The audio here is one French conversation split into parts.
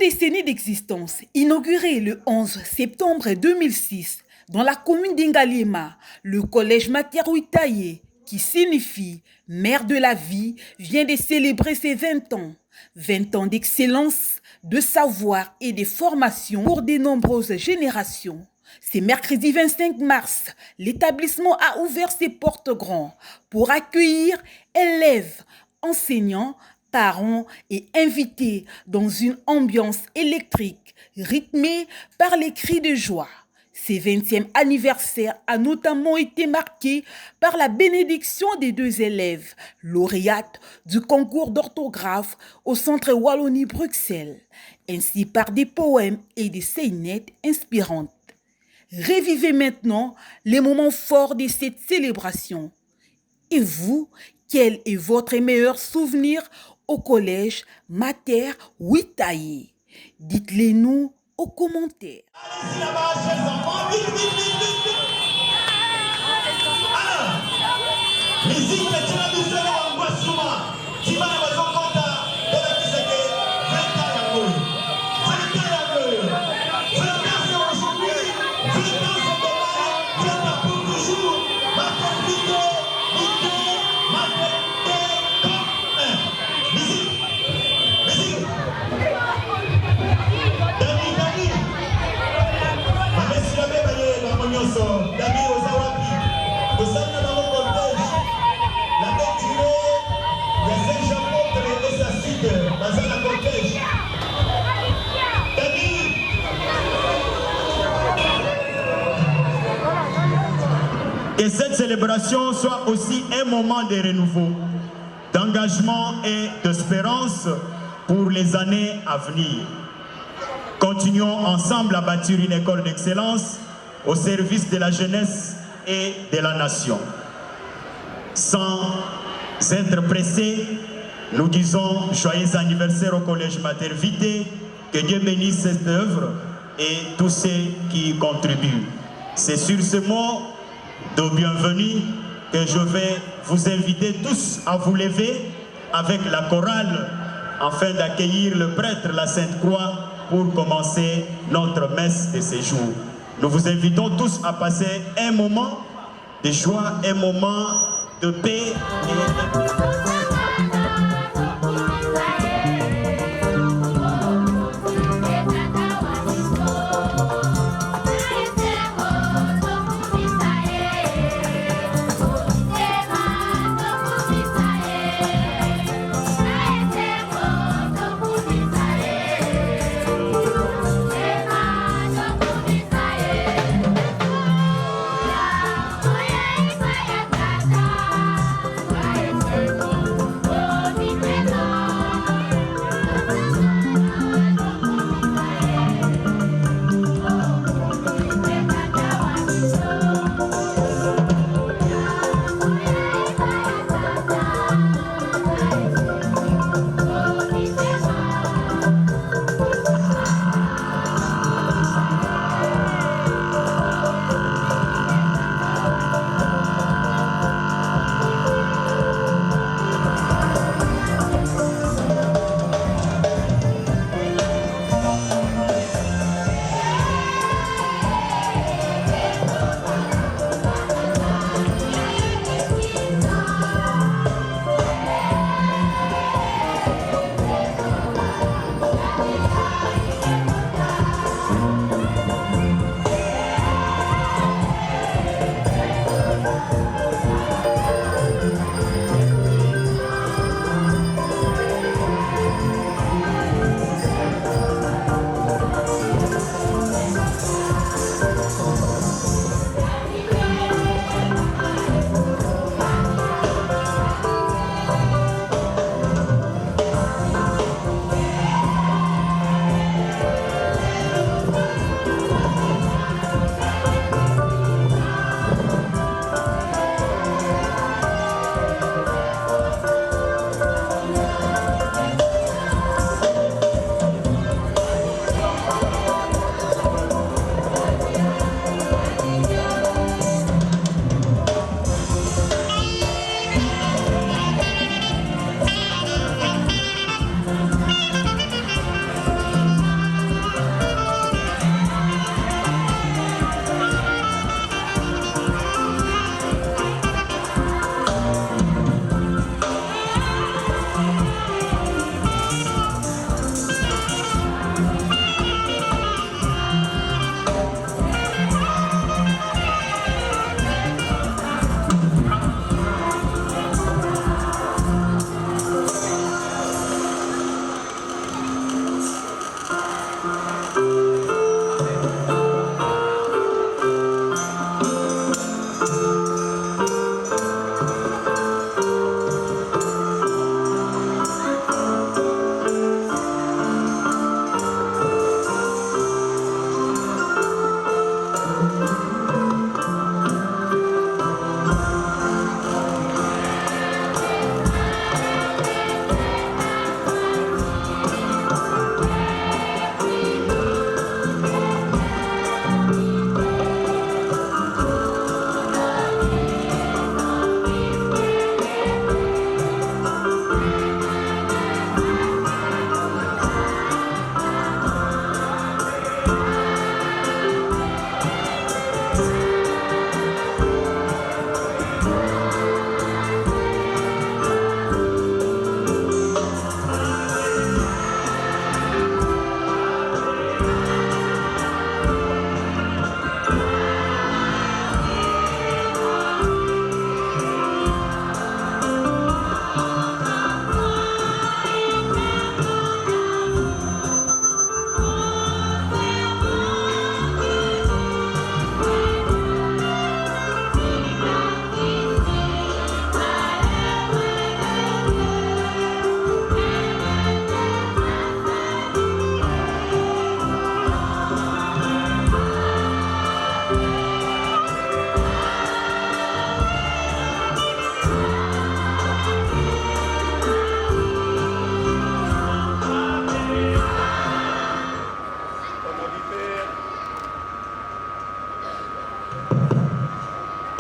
décennie d'existence, inauguré le 11 septembre 2006 dans la commune d'Ingaliema, le collège Matière Witaye, qui signifie mère de la vie, vient de célébrer ses 20 ans. 20 ans d'excellence, de savoir et de formation pour de nombreuses générations. C'est mercredi 25 mars, l'établissement a ouvert ses portes grands pour accueillir élèves, enseignants, parents et invités dans une ambiance électrique rythmée par les cris de joie. Ce 20e anniversaire a notamment été marqué par la bénédiction des 2 élèves lauréates du concours d'orthographe au Centre Wallonie-Bruxelles, ainsi par des poèmes et des scénettes inspirantes. Revivez maintenant les moments forts de cette célébration. Et vous, quel est votre meilleur souvenir au collège Matière Witaye? Dites-les nous aux commentaires. Allez-y là-bas, chers enfants, vite, vite, vite, vite, vite. Alors, musique, tu l'as vu seul en bois souvent. Tu vas à la compta, de la kiseke, 20 ans à l'œil. 20 ans à l'œil. 20 ans c'est aujourd'hui, 20 ans c'est demain, 20 ans pour toujours. Ma complicité, ma fête, comme un. Musique, musique. Que cette célébration soit aussi un moment de renouveau, d'engagement et d'espérance pour les années à venir. Continuons ensemble à bâtir une école d'excellence au service de la jeunesse et de la nation. Sans être pressés, nous disons joyeux anniversaire au Collège Matière Witaye, que Dieu bénisse cette œuvre et tous ceux qui y contribuent. C'est sur ce mot de bienvenue que je vais vous inviter tous à vous lever avec la chorale afin d'accueillir le prêtre, la Sainte Croix, pour commencer notre messe de ce jour. Nous vous invitons tous à passer un moment de joie, un moment de paix et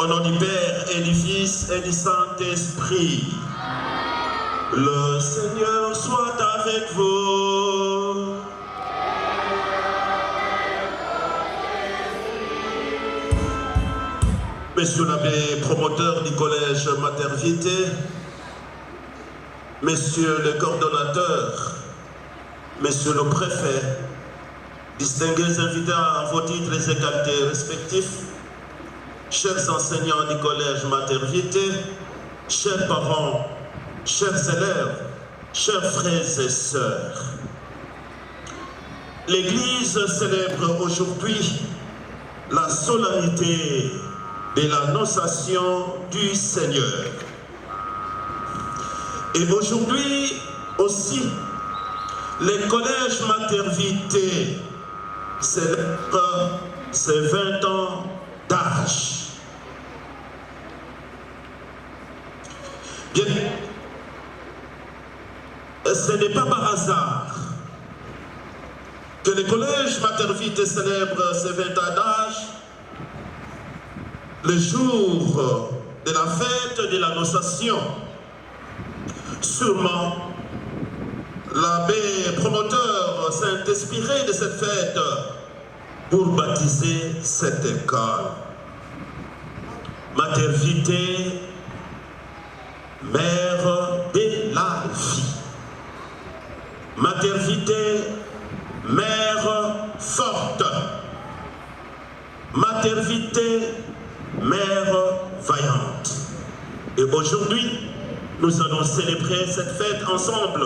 Au nom du Père et du Fils et du Saint-Esprit, le Seigneur soit avec vous. Monsieur l'abbé promoteur du collège Mater Vitae, Messieurs les coordonnateurs, Messieurs le préfet, distingués invités à vos titres et qualités respectifs, chers enseignants du collège Mater Vitae, chers parents, chers élèves, chers frères et sœurs, l'Église célèbre aujourd'hui la solennité de l'annonciation du Seigneur. Et aujourd'hui aussi, le collège Mater Vitae célèbre ses 20 ans d'âge. Bien, ce n'est pas par hasard que le collège Mater Vitae célèbre ses 20 ans d'âge le jour de la fête de l'Annonciation. Sûrement, l'abbé promoteur s'est inspiré de cette fête pour baptiser cette école. Mater Vitae, mère de la vie. Mater Vitae, mère forte. Mater Vitae, mère vaillante. Et aujourd'hui, nous allons célébrer cette fête ensemble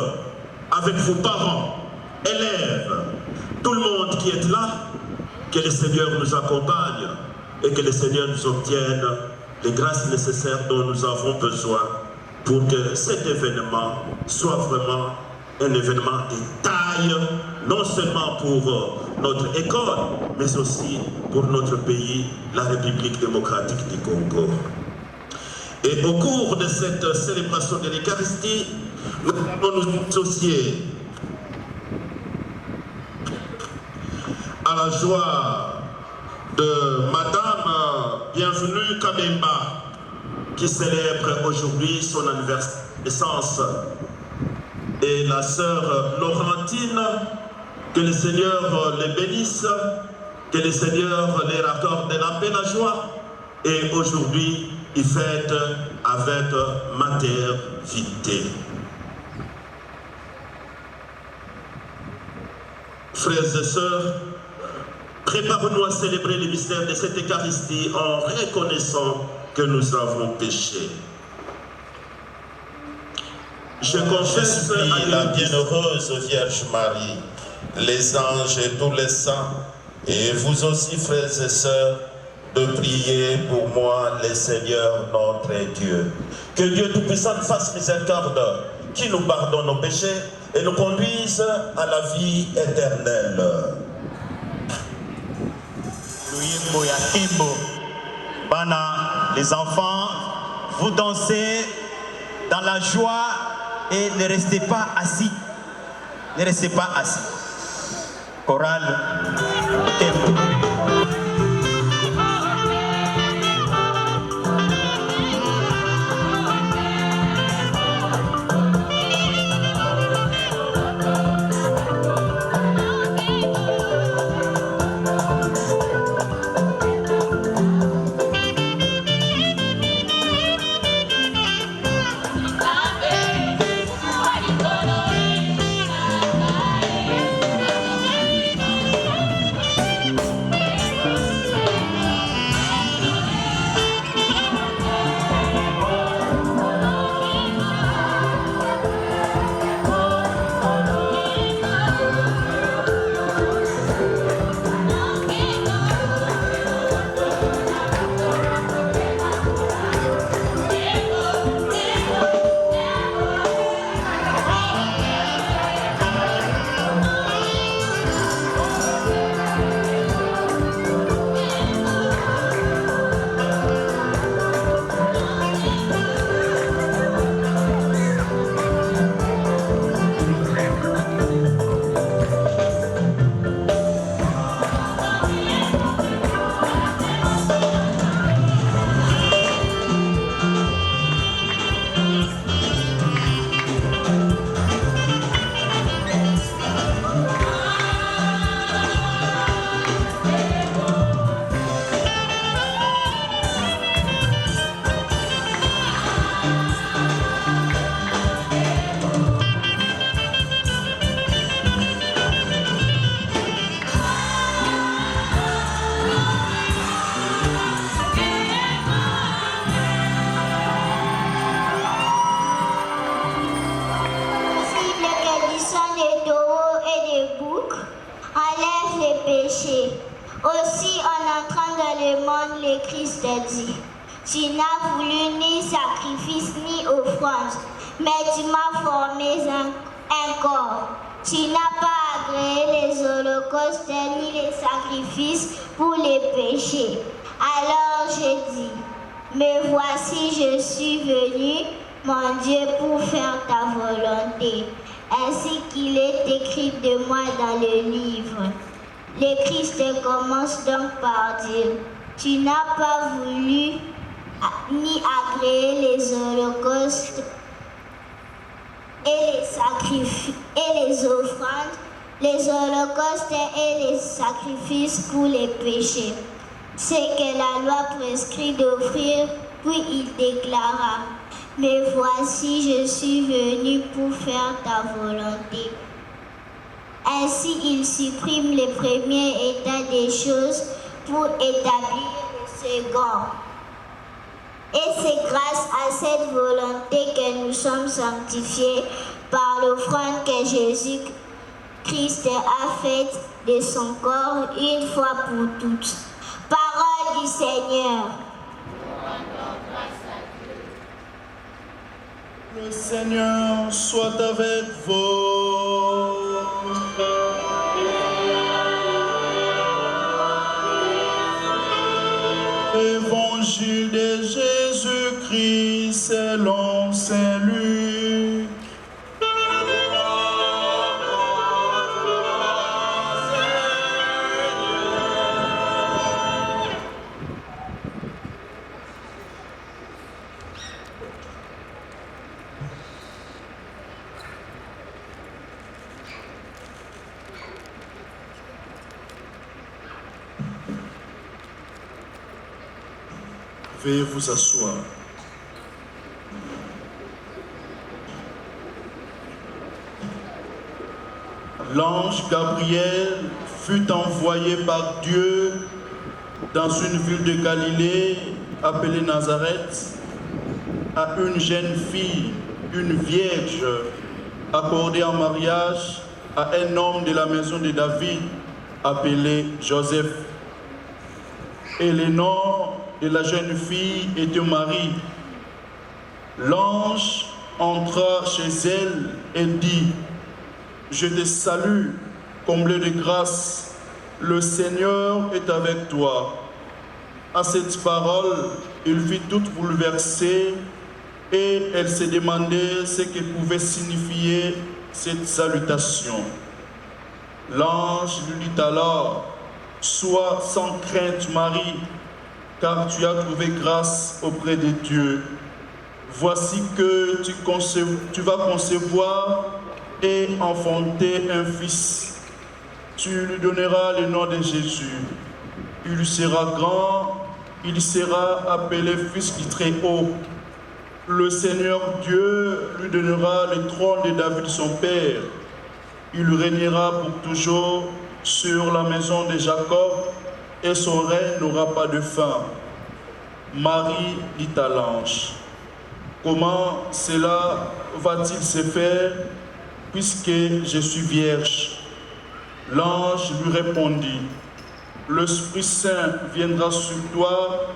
avec vos parents, élèves, tout le monde qui est là. Que le Seigneur nous accompagne et que le Seigneur nous obtienne les grâces nécessaires dont nous avons besoin pour que cet événement soit vraiment un événement de taille, non seulement pour notre école, mais aussi pour notre pays, la République démocratique du Congo. Et au cours de cette célébration de l'Eucharistie, nous allons nous associer à la joie de Madame Bienvenue Kabemba, qui célèbre aujourd'hui son anniversaire de naissance, et la sœur Laurentine, que le Seigneur les bénisse, que le Seigneur les accorde la paix, la joie. Et aujourd'hui, il fête avec Mater Vitae. Frères et sœurs, préparons-nous à célébrer le mystère de cette Eucharistie en reconnaissant que nous avons péché. Je confesse à la bienheureuse Vierge Marie, les anges et tous les saints, et vous aussi, frères et sœurs, de prier pour moi, le Seigneur notre Dieu. Que Dieu Tout-Puissant fasse miséricorde, qui nous pardonne nos péchés et nous conduise à la vie éternelle. Bana, les enfants, vous dansez dans la joie et ne restez pas assis. Ne restez pas assis. Chorale, tempo. Aussi, en entrant dans le monde, le Christ dit, tu n'as voulu ni sacrifice ni offrande, mais tu m'as formé un corps. Tu n'as pas agréé les holocaustes ni les sacrifices pour les péchés. Alors je dis, me voici, je suis venu, mon Dieu, pour faire ta volonté, ainsi qu'il est écrit de moi dans le livre. Le Christ commence donc par dire, tu n'as pas voulu ni agréer les holocaustes et les sacrifices et les offrandes, les holocaustes et les sacrifices pour les péchés. C'est que la loi prescrit d'offrir, puis il déclara, mais voici, je suis venu pour faire ta volonté. Ainsi, il supprime les premiers états des choses pour établir le second. Et c'est grâce à cette volonté que nous sommes sanctifiés par l'offrande que Jésus-Christ a faite de son corps une fois pour toutes. Parole du Seigneur. Le Seigneur soit avec vous. Évangile de Jésus-Christ selon Saint Luc. Veuillez vous asseoir. L'ange Gabriel fut envoyé par Dieu dans une ville de Galilée appelée Nazareth à une jeune fille, une vierge, accordée en mariage à un homme de la maison de David appelé Joseph. Et le nom de la jeune fille était Marie. L'ange entra chez elle et dit, « Je te salue, comblée de grâce, le Seigneur est avec toi. » À cette parole, il fut toute bouleversée et elle se demandait ce que pouvait signifier cette salutation. L'ange lui dit alors, « Sois sans crainte, Marie, car tu as trouvé grâce auprès de Dieu. Voici que tu vas concevoir et enfanter un fils. Tu lui donneras le nom de Jésus. Il sera grand, il sera appelé Fils du Très-Haut. Le Seigneur Dieu lui donnera le trône de David son père. Il régnera pour toujours sur la maison de Jacob, et son règne n'aura pas de fin. » Marie dit à l'ange, « Comment cela va-t-il se faire, puisque je suis vierge ?» L'ange lui répondit, « L'Esprit Saint viendra sur toi,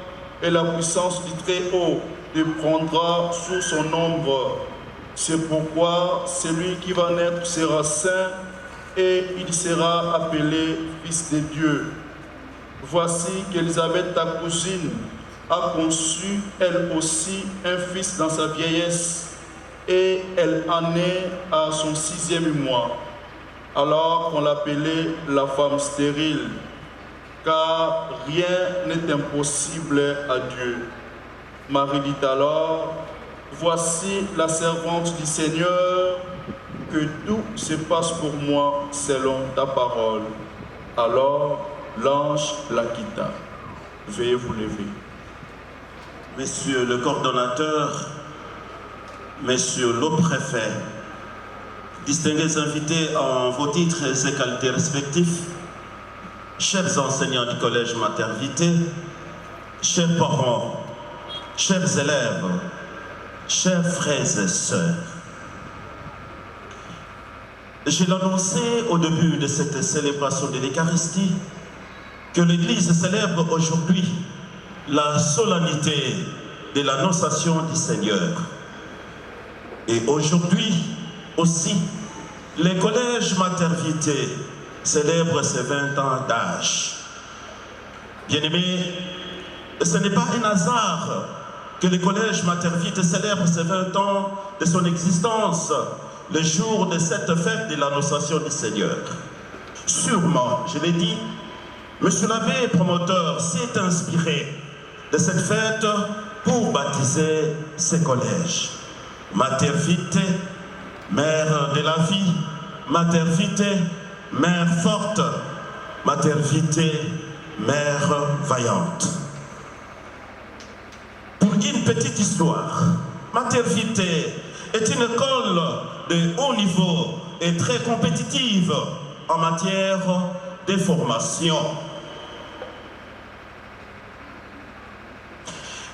et la puissance du Très-Haut te prendra sous son ombre. C'est pourquoi celui qui va naître sera saint, et il sera appelé Fils de Dieu. Voici qu'Élisabeth, ta cousine, a conçu elle aussi un fils dans sa vieillesse, et elle en est à son 6e mois, alors qu'on l'appelait la femme stérile, car rien n'est impossible à Dieu. » Marie dit alors, « Voici la servante du Seigneur, que tout se passe pour moi selon ta parole. » Alors l'ange la quitta. Veuillez vous lever. Messieurs le coordonnateur, Messieurs le préfet, distingués invités en vos titres et qualités respectifs, chers enseignants du collège Mater Vitae, chers parents, chers élèves, chers frères et sœurs, je l'annonçais au début de cette célébration de l'Eucharistie, que l'Église célèbre aujourd'hui la solennité de l'Annonciation du Seigneur. Et aujourd'hui aussi, les collèges Mater Vitae célèbrent ses 20 ans d'âge. Bien-aimés, ce n'est pas un hasard que le collège Mater Vitae célèbre ses 20 ans de son existence, le jour de cette fête de l'Annonciation du Seigneur. Sûrement, je l'ai dit, Monsieur l'abbé promoteur s'est inspiré de cette fête pour baptiser ses collèges. Mater Vitae, mère de la vie, Mater Vitae, mère forte, Mater Vitae, mère vaillante. Pour une petite histoire, Mater Vitae est une école de haut niveau et très compétitive en matière de formation.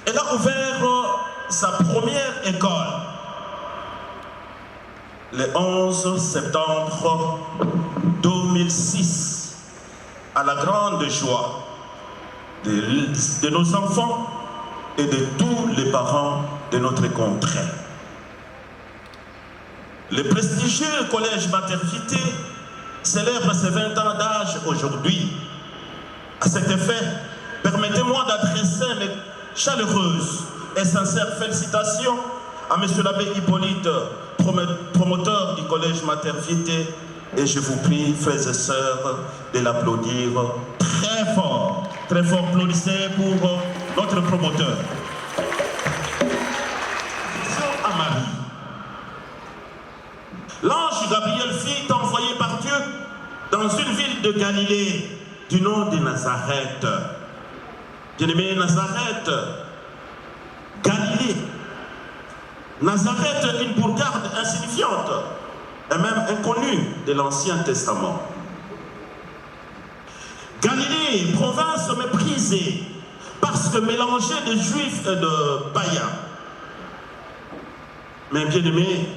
Elle a ouvert sa première école le 11 septembre 2006 à la grande joie de nos enfants et de tous les parents de notre contrée. Le prestigieux collège Mater Vitae célèbre ses 20 ans d'âge aujourd'hui. À cet effet, permettez-moi d'adresser mes chaleureuses et sincères félicitations à M. l'abbé Hippolyte, promoteur du collège Mater Vitae, et je vous prie, frères et sœurs, de l'applaudir très fort. Très fort, applaudissez pour notre promoteur. À Marie. L'ange Gabriel fut envoyé par Dieu dans une ville de Galilée du nom de Nazareth. Bien-aimé, Nazareth, Galilée. Nazareth, une bourgade insignifiante et même inconnue de l'Ancien Testament. Galilée, province méprisée, parce que mélangée de juifs et de païens. Mais bien aimé,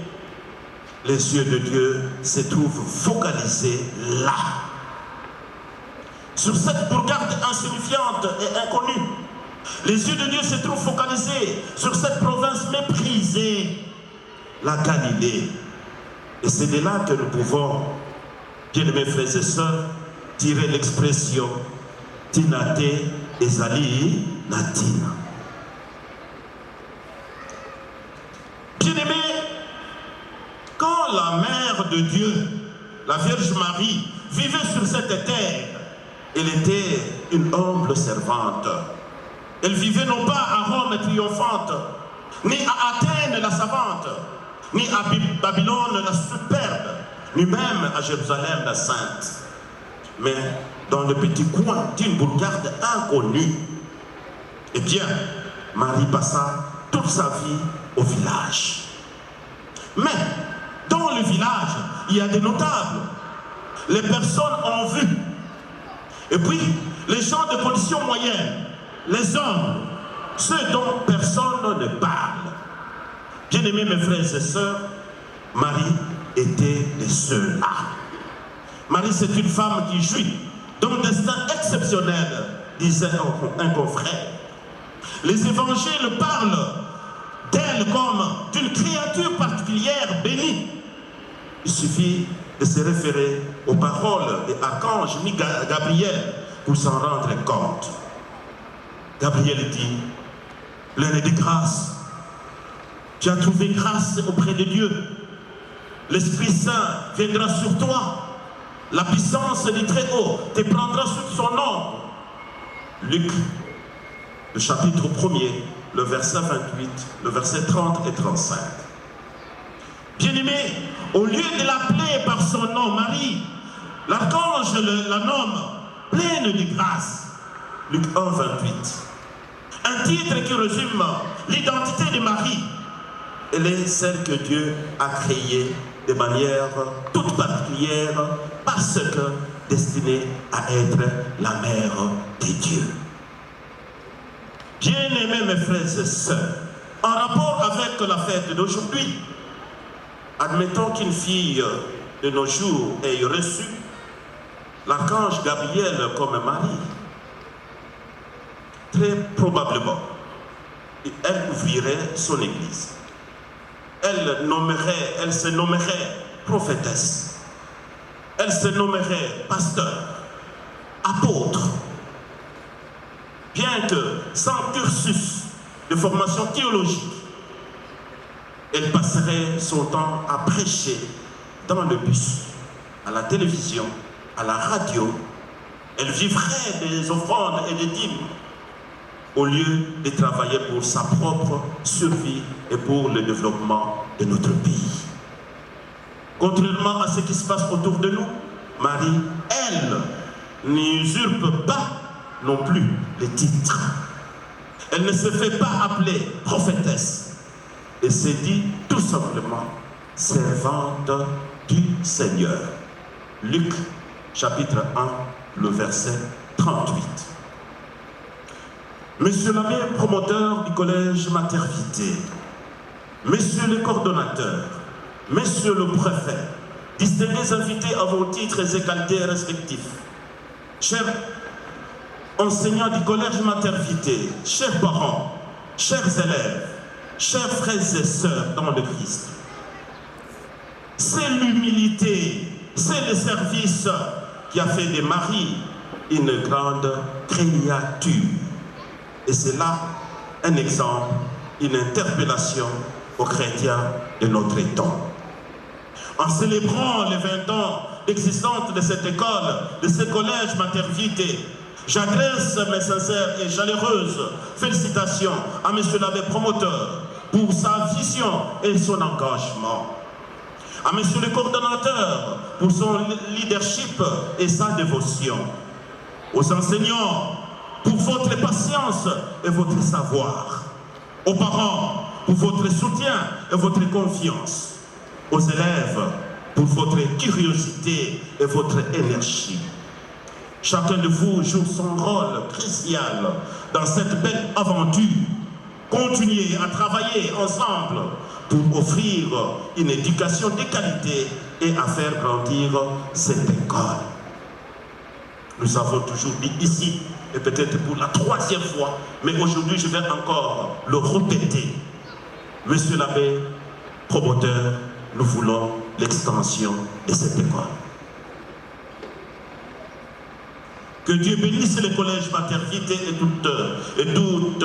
les yeux de Dieu se trouvent focalisés là. Sur cette bourgade insignifiante et inconnue, les yeux de Dieu se trouvent focalisés sur cette province méprisée, la Galilée. Et c'est de là que nous pouvons, bien aimés frères et sœurs, tirer l'expression Tinate Ezali Natina. Bien aimé, quand la mère de Dieu, la Vierge Marie, vivait sur cette terre, elle était une humble servante. Elle vivait non pas à Rome triomphante, ni à Athènes la savante, ni à Babylone la superbe, ni même à Jérusalem la sainte, mais dans le petit coin d'une bourgade inconnue. Eh bien, Marie passa toute sa vie au village. Mais dans le village, il y a des notables. Les personnes ont vu. Et puis, les gens de condition moyenne, les hommes, ceux dont personne ne parle. Bien-aimés mes frères et sœurs, Marie était de ceux-là. Marie, c'est une femme qui jouit d'un destin exceptionnel, disait un confrère. Les évangiles parlent d'elle comme d'une créature particulière bénie. Il suffit de se référer aux paroles de l'archange Gabriel pour s'en rendre compte. Gabriel dit, pleine de grâce, tu as trouvé grâce auprès de Dieu. L'Esprit Saint viendra sur toi. La puissance du Très-Haut te prendra sous son nom. Luc, le chapitre 1er, le verset 28, le verset 30 et 35. Bien-aimé, au lieu de l'appeler par son nom Marie, l'archange la nomme pleine de grâce. Luc 1, 28. Un titre qui résume l'identité de Marie. Elle est celle que Dieu a créée de manière toute particulière parce que destinée à être la mère de Dieu. Bien-aimés mes frères et sœurs, en rapport avec la fête d'aujourd'hui, admettons qu'une fille de nos jours ait reçu l'archange Gabriel comme Marie. très probablement, elle ouvrirait son église. Elle se nommerait prophétesse. Elle se nommerait pasteur, apôtre. Bien que sans cursus de formation théologique, elle passerait son temps à prêcher dans le bus, à la télévision, à la radio. Elle vivrait des offrandes et des dîmes au lieu de travailler pour sa propre survie et pour le développement de notre pays. Contrairement à ce qui se passe autour de nous, Marie, elle, n'usurpe pas non plus les titres. Elle ne se fait pas appeler prophétesse et se dit tout simplement servante du Seigneur. Luc chapitre 1, le verset 38. Monsieur l'abbé promoteur du collège Mater-Vitae, Monsieur le coordonnateur, Monsieur le préfet, distingués invités à vos titres et qualités respectifs, chers enseignants du collège Mater-Vitae, chers parents, chers élèves, chers frères et sœurs dans le Christ, c'est l'humilité, c'est le service qui a fait de Marie une grande créature. Et c'est là un exemple, une interpellation aux chrétiens de notre temps. En célébrant les 20 ans d'existence de cette école, de ce collège Mater-Vitae, j'adresse mes sincères et chaleureuses félicitations à Monsieur l'abbé promoteur pour sa vision et son engagement. À Monsieur le coordonnateur pour son leadership et sa dévotion. Aux enseignants pour votre patience et votre savoir. Aux parents pour votre soutien et votre confiance. Aux élèves pour votre curiosité et votre énergie. Chacun de vous joue son rôle crucial dans cette belle aventure. Continuez à travailler ensemble pour offrir une éducation de qualité et à faire grandir cette école. Nous avons toujours dit ici, et peut-être pour la 3e fois, mais aujourd'hui je vais encore le répéter. Monsieur l'abbé promoteur, nous voulons l'extension de cette école. Que Dieu bénisse le collège Mater-Vitae et toute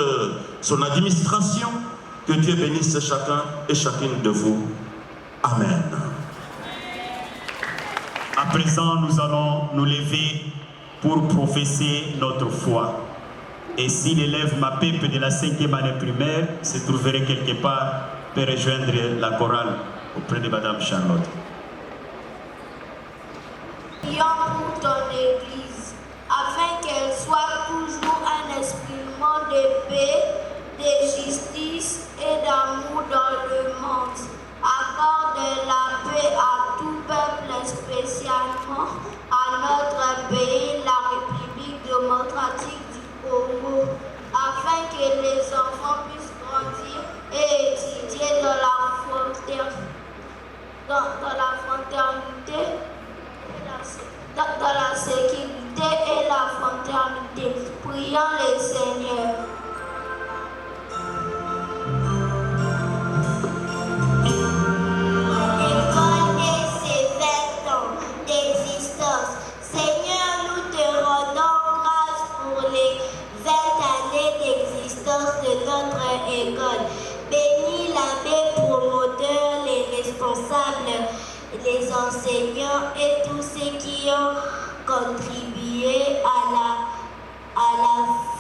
son administration. Que Dieu bénisse chacun et chacune de vous. Amen. À présent, nous allons nous lever pour professer notre foi. Et si l'élève MAPEP de la 5e année primaire se trouverait quelque part, peut rejoindre la chorale auprès de Madame Charlotte. Prions pour ton Église, afin qu'elle soit toujours un instrument de paix, de justice et d'amour dans le monde. Accorde la paix à tout peuple, spécialement à notre pays, la République démocratique du Congo, afin que les enfants puissent grandir et étudier dans la sécurité et la fraternité. Prions le Seigneur. École et ses 20 ans d'existence. Seigneur, nous te rendons grâce pour les 20 années d'existence de notre école. Bénis l'abbé promoteur, les responsables, les enseignants et tous ceux qui ont contribué à la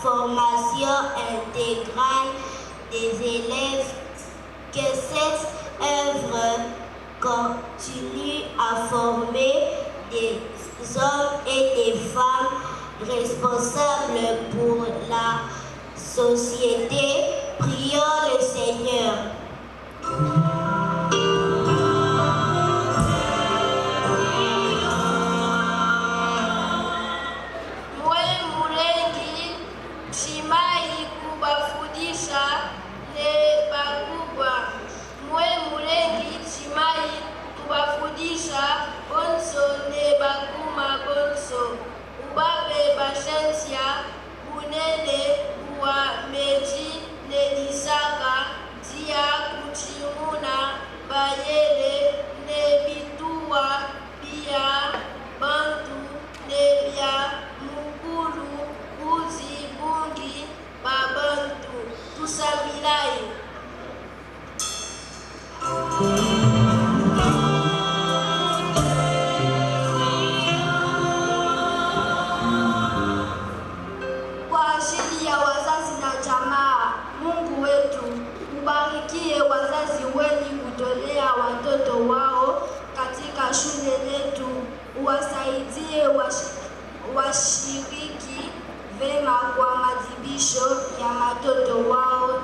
formation intégrale des élèves. Que cette œuvre continue à former des hommes et des femmes responsables pour la société. Prions le Seigneur. mashule letu, uwasaidie washiriki vema kwa maadhibisho ya watoto wao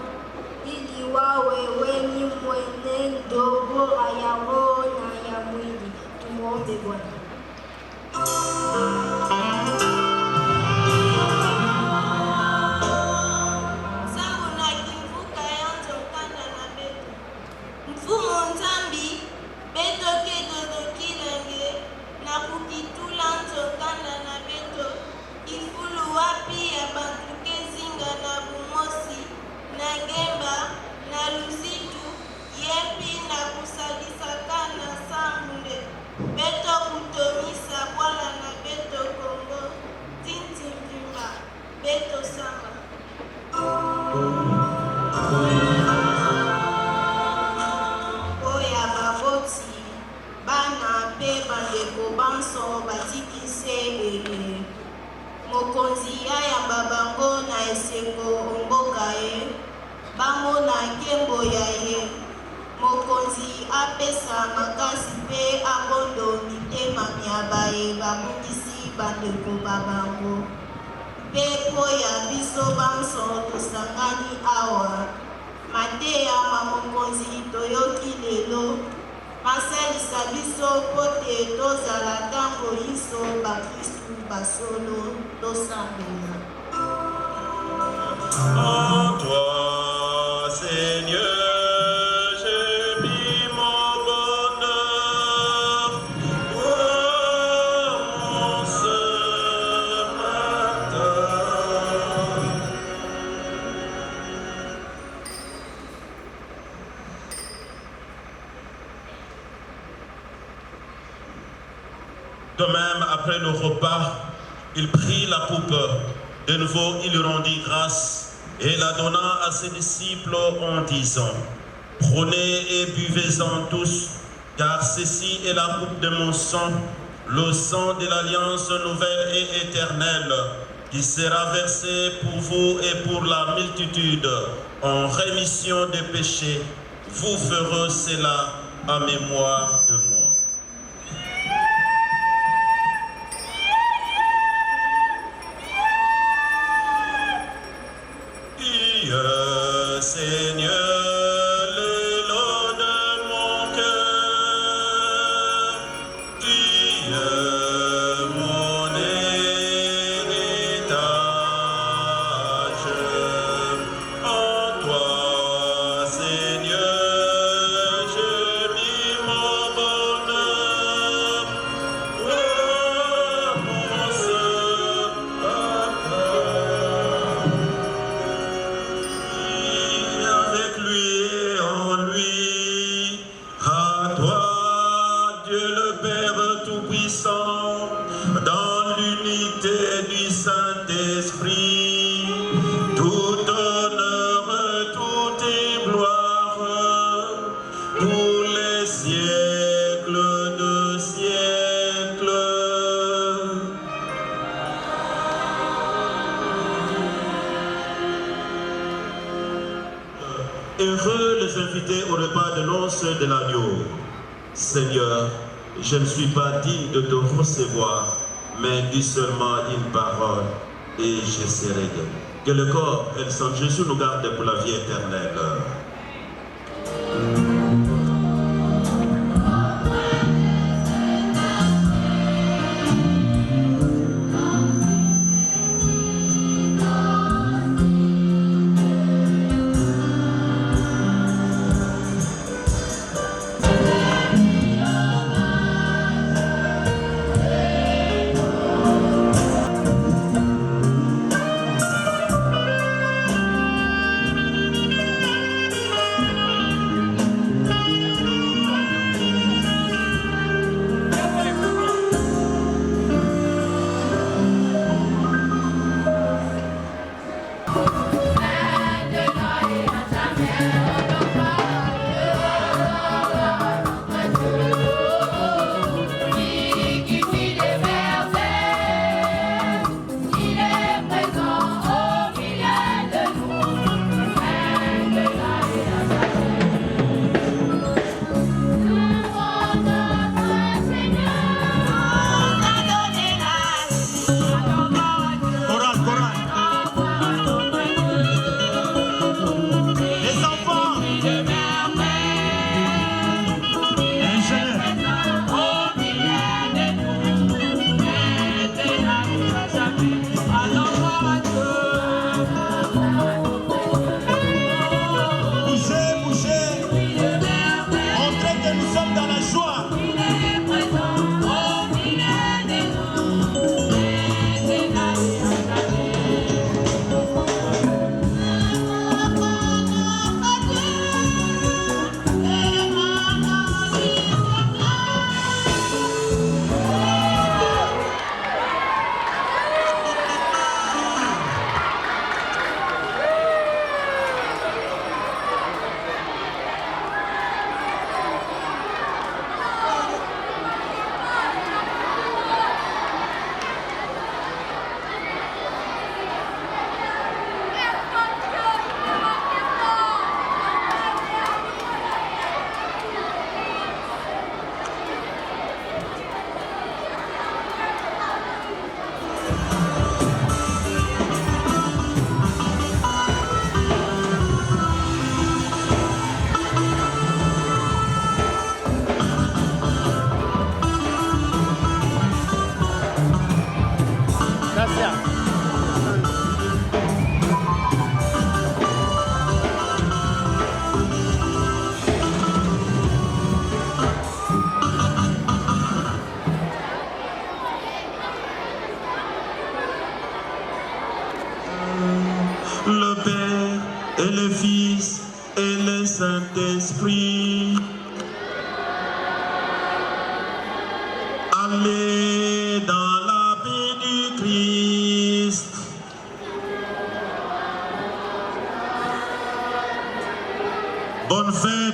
ili wawe wenye mwenendo bora ya roho na ya mwili. Tumuombe Bwana. mokonzi ya babango na esengo omboka ye bango na nkembo ya ye mokonzi apesa makasi mpe abondo mitema miaba ye babungisi bandeko babango mpe mpo ya biso banso tosangani awa mateya mamokonzi toyoki lelo masalisa biso mpo te tozala ntango nyonso bakristu basolo tosambela. En toi, Seigneur, j'ai mis mon bonheur. Oh, mon ce matin. De même, après le repas, il prit la coupe. De nouveau, il rendit grâce et la donna à ses disciples en disant: prenez et buvez-en tous, car ceci est la coupe de mon sang, le sang de l'alliance nouvelle et éternelle, qui sera versé pour vous et pour la multitude en rémission des péchés. Vous ferez cela en mémoire de moi. Seigneur, l'élan de mon cœur, tu es mon héritage. En toi, Seigneur, j'ai mis mon bonheur. Oh, mon seul dans l'unité du Saint-Esprit, tout honneur, toute gloire, pour les siècles de siècles. Heureux les invités au repas de noces de l'agneau. Seigneur, je ne suis pas digne de te recevoir, mais dis seulement une parole et je serai guéri. Que le corps et le sang de Jésus nous gardent pour la vie éternelle. Nous rendons grâce, Seigneur. et le Fils et le Saint-Esprit. Allez dans la paix du Christ. Bonne fête.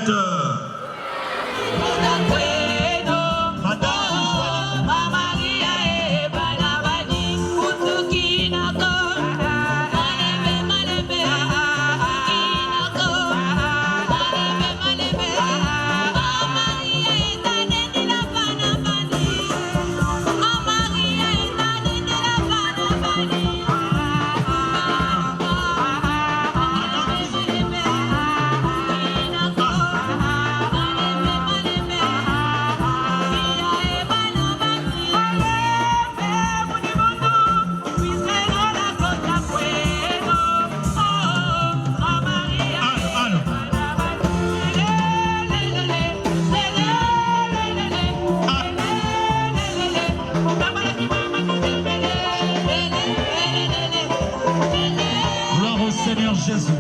Seigneur Jésus.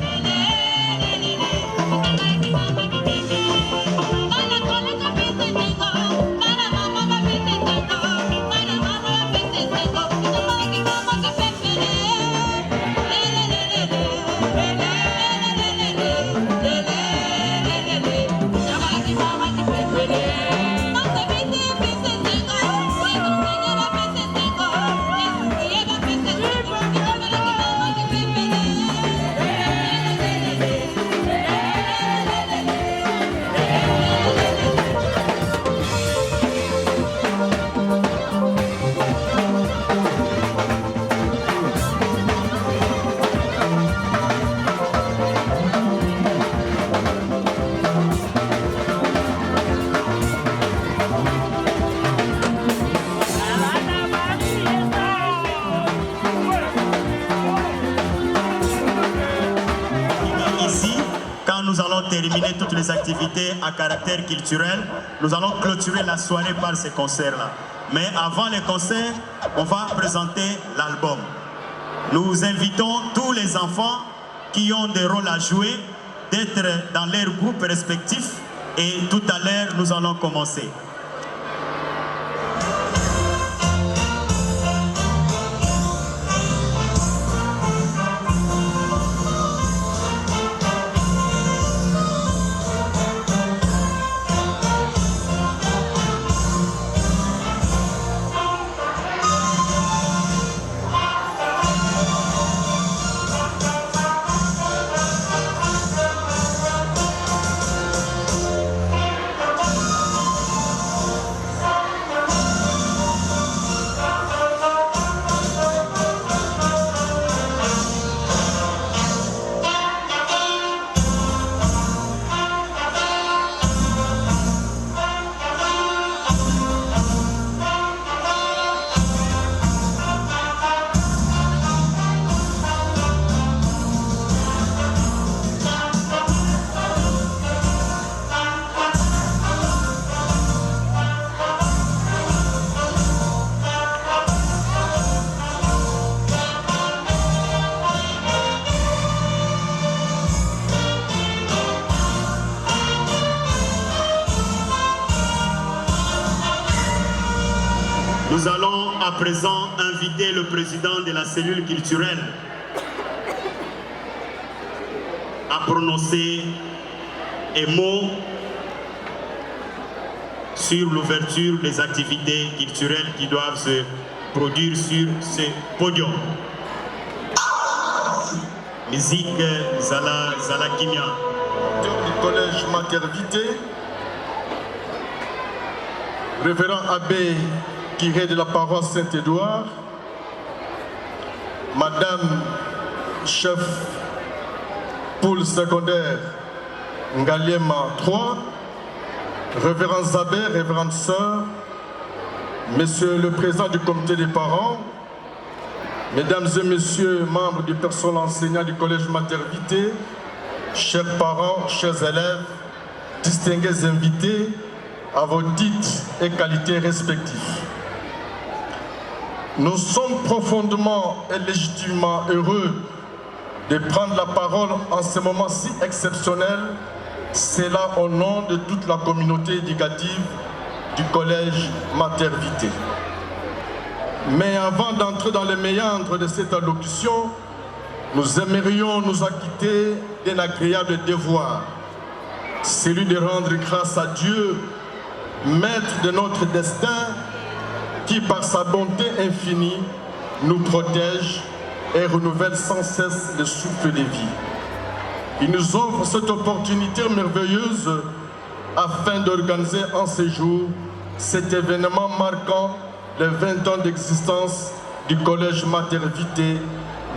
Nous allons terminer toutes les activités à caractère culturel. Nous allons clôturer la soirée par ces concerts-là. Mais avant les concerts, on va présenter l'album. Nous invitons tous les enfants qui ont des rôles à jouer d'être dans leurs groupes respectifs et tout à l'heure, nous allons commencer. Nous allons à présent inviter le président de la cellule culturelle à prononcer un mot sur l'ouverture des activités culturelles qui doivent se produire sur ce podium. Musique Zala Kimia. Du collège Mater Vitae, révérend abbé curé de la paroisse Saint-Édouard, Madame chef poule secondaire Ngaliema 3, révérends abbés, révérends sœurs, Monsieur le président du comité des parents, Mesdames et Messieurs membres du personnel enseignant du collège Mater Vitae, chers parents, chers élèves, distingués invités à vos titres et qualités respectifs. Nous sommes profondément et légitimement heureux de prendre la parole en ce moment si exceptionnel, c'est là au nom de toute la communauté éducative du collège Mater Vitae. Mais avant d'entrer dans les méandres de cette allocution, nous aimerions nous acquitter d'un agréable devoir, celui de rendre grâce à Dieu, maître de notre destin, qui par sa bonté infinie nous protège et renouvelle sans cesse le souffle de vie. Il nous offre cette opportunité merveilleuse afin d'organiser en ce jour cet événement marquant les 20 ans d'existence du collège Mater Vitae,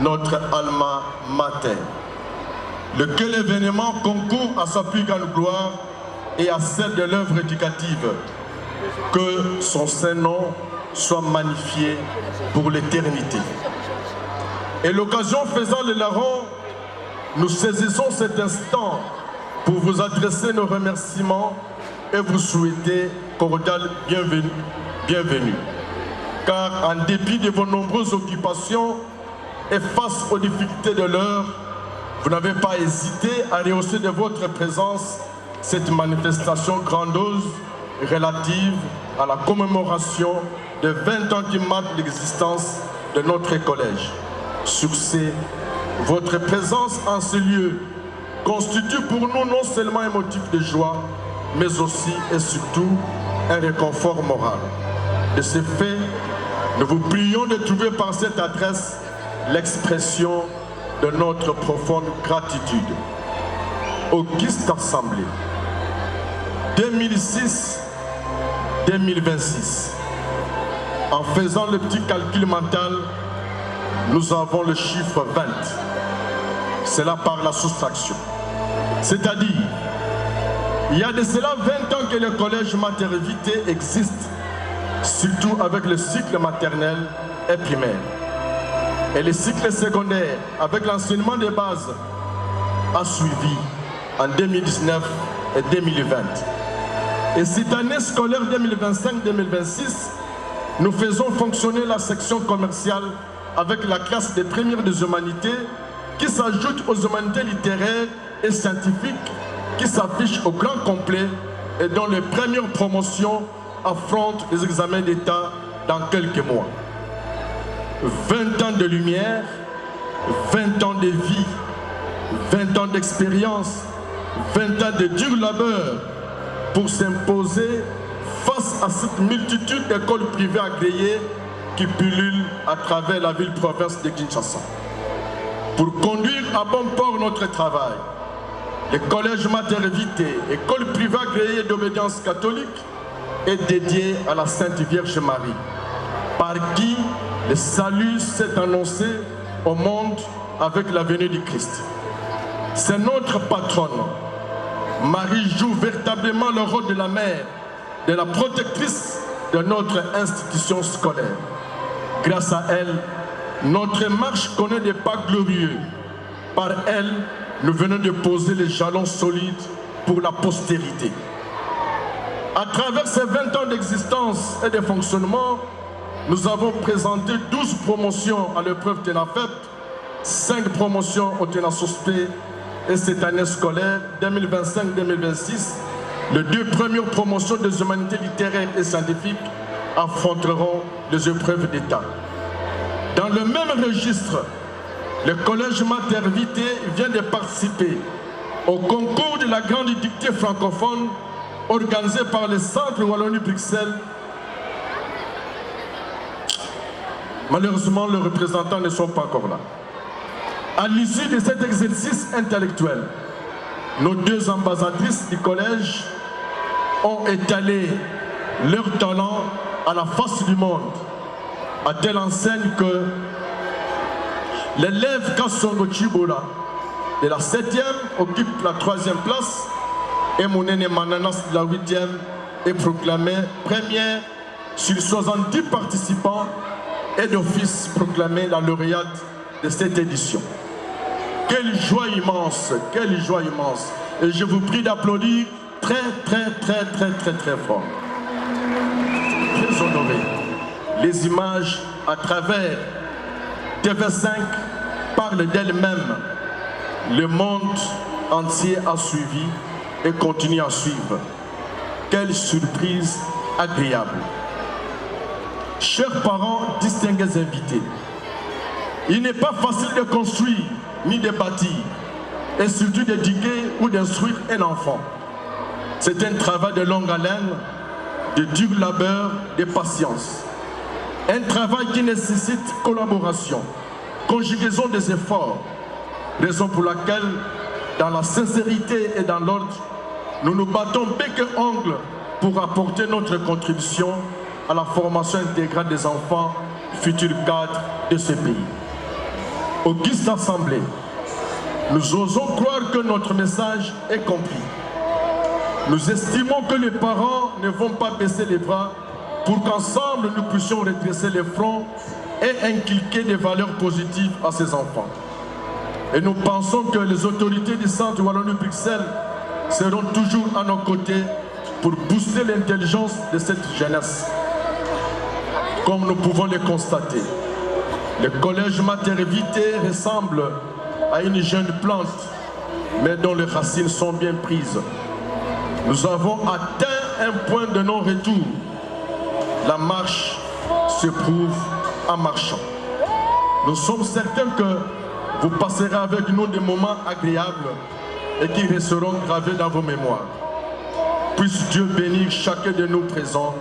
notre alma mater. Lequel événement concourt à sa plus grande gloire et à celle de l'œuvre éducative. Que son Saint-Nom soit magnifié pour l'éternité. Et l'occasion faisant le larron, nous saisissons cet instant pour vous adresser nos remerciements et vous souhaiter cordial bienvenue. Car en dépit de vos nombreuses occupations et face aux difficultés de l'heure, vous n'avez pas hésité à rehausser de votre présence cette manifestation grandiose relative à la commémoration de 20 ans qui marquent l'existence de notre collège. Sur ce, votre présence en ce lieu constitue pour nous non seulement un motif de joie, mais aussi et surtout un réconfort moral. De ce fait, nous vous prions de trouver par cette adresse l'expression de notre profonde gratitude. Auguste Assemblée, 2006-2026. En faisant le petit calcul mental, nous avons le chiffre 20. C'est là par la soustraction. C'est-à-dire, il y a de cela 20 ans que le collège Mater Vitae existe, surtout avec le cycle maternel et primaire. Et le cycle secondaire, avec l'enseignement de base, a suivi en 2019 et 2020. Et cette année scolaire 2025-2026, nous faisons fonctionner la section commerciale avec la classe des premières des humanités qui s'ajoute aux humanités littéraires et scientifiques qui s'affichent au grand complet et dont les premières promotions affrontent les examens d'État dans quelques mois. 20 ans de lumière, 20 ans de vie, 20 ans d'expérience, 20 ans de dur labeur pour s'imposer face à cette multitude d'écoles privées agréées qui pullulent à travers la ville-province de Kinshasa. Pour conduire à bon port notre travail, le collège Mater Vitae, école privée agréée d'obédience catholique, est dédié à la Sainte Vierge Marie, par qui le salut s'est annoncé au monde avec la venue du Christ. C'est notre patronne. Marie joue véritablement le rôle de la mère, de la protectrice de notre institution scolaire. Grâce à elle, notre marche connaît des pas glorieux. Par elle, nous venons de poser les jalons solides pour la postérité. À travers ces 20 ans d'existence et de fonctionnement, nous avons présenté 12 promotions à l'épreuve TENAFEP, 5 promotions au TENASOSPE et cette année scolaire 2025-2026, les 2 premières promotions des humanités littéraires et scientifiques affronteront les épreuves d'État. Dans le même registre, le collège Mater Vitae vient de participer au concours de la grande dictée francophone organisé par le Centre Wallonie-Bruxelles. Malheureusement, les représentants ne sont pas encore là. À l'issue de cet exercice intellectuel, nos 2 ambassadrices du collège ont étalé leur talent à la face du monde, à telle enseigne que l'élève Kassongo Chibola de la 7e occupe la 3e place et Mounene Mananas de la 8e est proclamée première sur 70 participants et d'office proclamée la lauréate de cette édition. Quelle joie immense, quelle joie immense. Et je vous prie d'applaudir très fort. Très honoré. Les images à travers TV5 parlent d'elles-mêmes. Le monde entier a suivi et continue à suivre. Quelle surprise agréable. Chers parents, distingués invités, il n'est pas facile de construire ni de bâtir, et surtout d'éduquer ou d'instruire un enfant. C'est un travail de longue haleine, de dur labeur, de patience. Un travail qui nécessite collaboration, conjugaison des efforts, raison pour laquelle, dans la sincérité et dans l'ordre, nous nous battons bec et ongle pour apporter notre contribution à la formation intégrale des enfants, futurs cadres de ce pays. Auguste Assemblée, nous osons croire que notre message est compris. Nous estimons que les parents ne vont pas baisser les bras pour qu'ensemble nous puissions redresser les fronts et inculquer des valeurs positives à ces enfants. Et nous pensons que les autorités du Centre Wallonie-Bruxelles seront toujours à nos côtés pour booster l'intelligence de cette jeunesse. Comme nous pouvons le constater, le collège Mater Vitae ressemble à une jeune plante, mais dont les racines sont bien prises. Nous avons atteint un point de non-retour. La marche se prouve en marchant. Nous sommes certains que vous passerez avec nous des moments agréables et qui resteront gravés dans vos mémoires. Puisse Dieu bénir chacun de nous présents.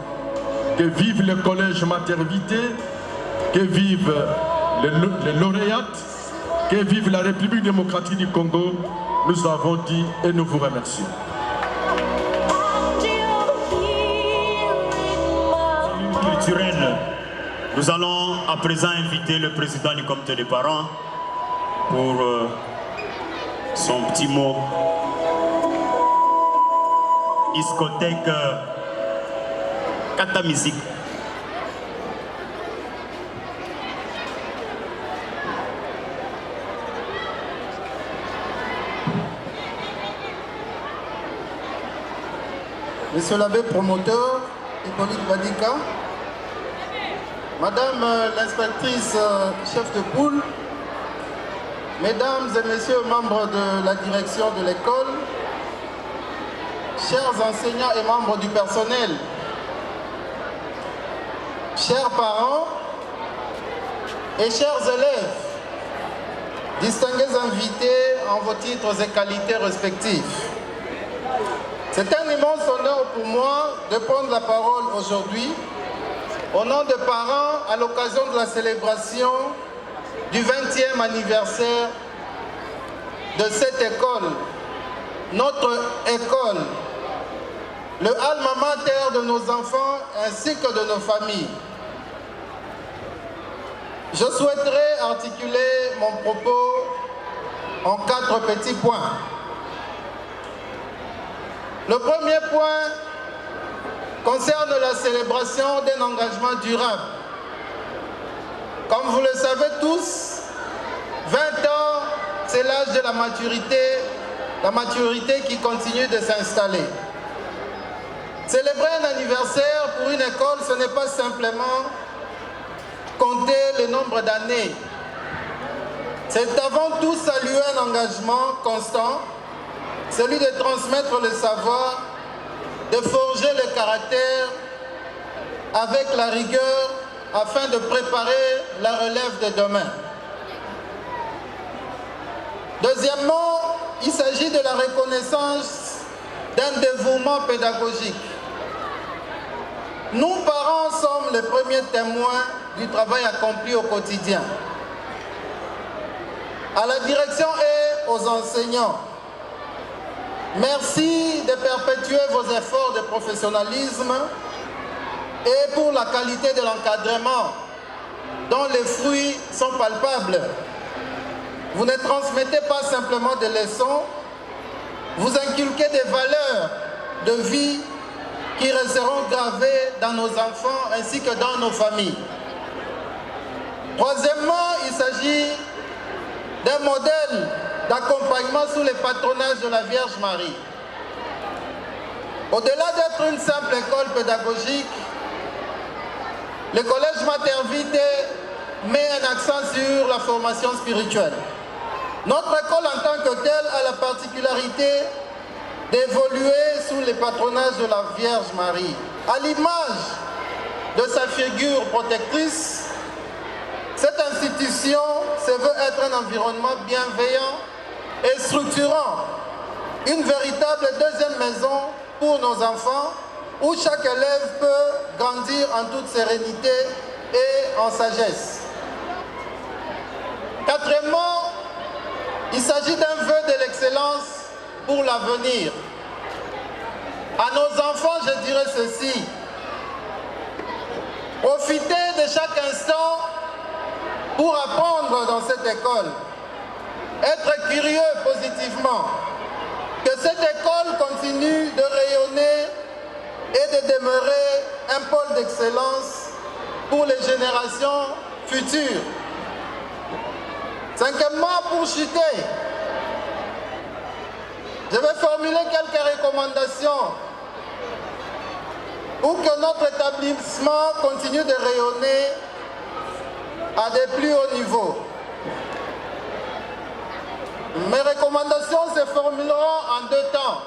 Que vive le collège Mater Vitae, que vive les lauréates, que vive la République démocratique du Congo. Nous avons dit et nous vous remercions. Culturelle. Nous allons à présent inviter le président du comité des parents pour son petit mot. Discothèque Kata Musique. Monsieur l'abbé promoteur, Hippolyte Badika, Madame l'inspectrice chef de poule, Mesdames et Messieurs membres de la direction de l'école, chers enseignants et membres du personnel, chers parents et chers élèves, distingués invités en vos titres et qualités respectifs. C'est un immense honneur pour moi de prendre la parole aujourd'hui au nom des parents à l'occasion de la célébration du 20e anniversaire de cette école, notre école, le alma mater de nos enfants ainsi que de nos familles. Je souhaiterais articuler mon propos en 4 petits points. Le premier point concerne la célébration d'un engagement durable. Comme vous le savez tous, 20 ans, c'est l'âge de la maturité qui continue de s'installer. Célébrer un anniversaire pour une école, ce n'est pas simplement compter le nombre d'années. C'est avant tout saluer un engagement constant, celui de transmettre le savoir, de forger le caractère avec la rigueur afin de préparer la relève de demain. Deuxièmement, il s'agit de la reconnaissance d'un dévouement pédagogique. Nous, parents, sommes les premiers témoins du travail accompli au quotidien. À la direction et aux enseignants, merci de perpétuer vos efforts de professionnalisme et pour la qualité de l'encadrement dont les fruits sont palpables. Vous ne transmettez pas simplement des leçons, vous inculquez des valeurs de vie qui resteront gravées dans nos enfants ainsi que dans nos familles. Troisièmement, il s'agit d'un modèle d'accompagnement sous le patronage de la Vierge Marie. Au-delà d'être une simple école pédagogique, le collège Mater Vitae met un accent sur la formation spirituelle. Notre école en tant que telle a la particularité d'évoluer sous le patronage de la Vierge Marie. À l'image de sa figure protectrice, cette institution se veut être un environnement bienveillant et structurant, une véritable deuxième maison pour nos enfants où chaque élève peut grandir en toute sérénité et en sagesse. Quatrièmement, il s'agit d'un vœu de l'excellence pour l'avenir. À nos enfants, je dirais ceci. Profitez de chaque instant pour apprendre dans cette école. Être curieux positivement. Que cette école continue de rayonner et de demeurer un pôle d'excellence pour les générations futures. Cinquièmement, pour chuter, je vais formuler quelques recommandations pour que notre établissement continue de rayonner à des plus hauts niveaux. Mes recommandations se formuleront en deux temps.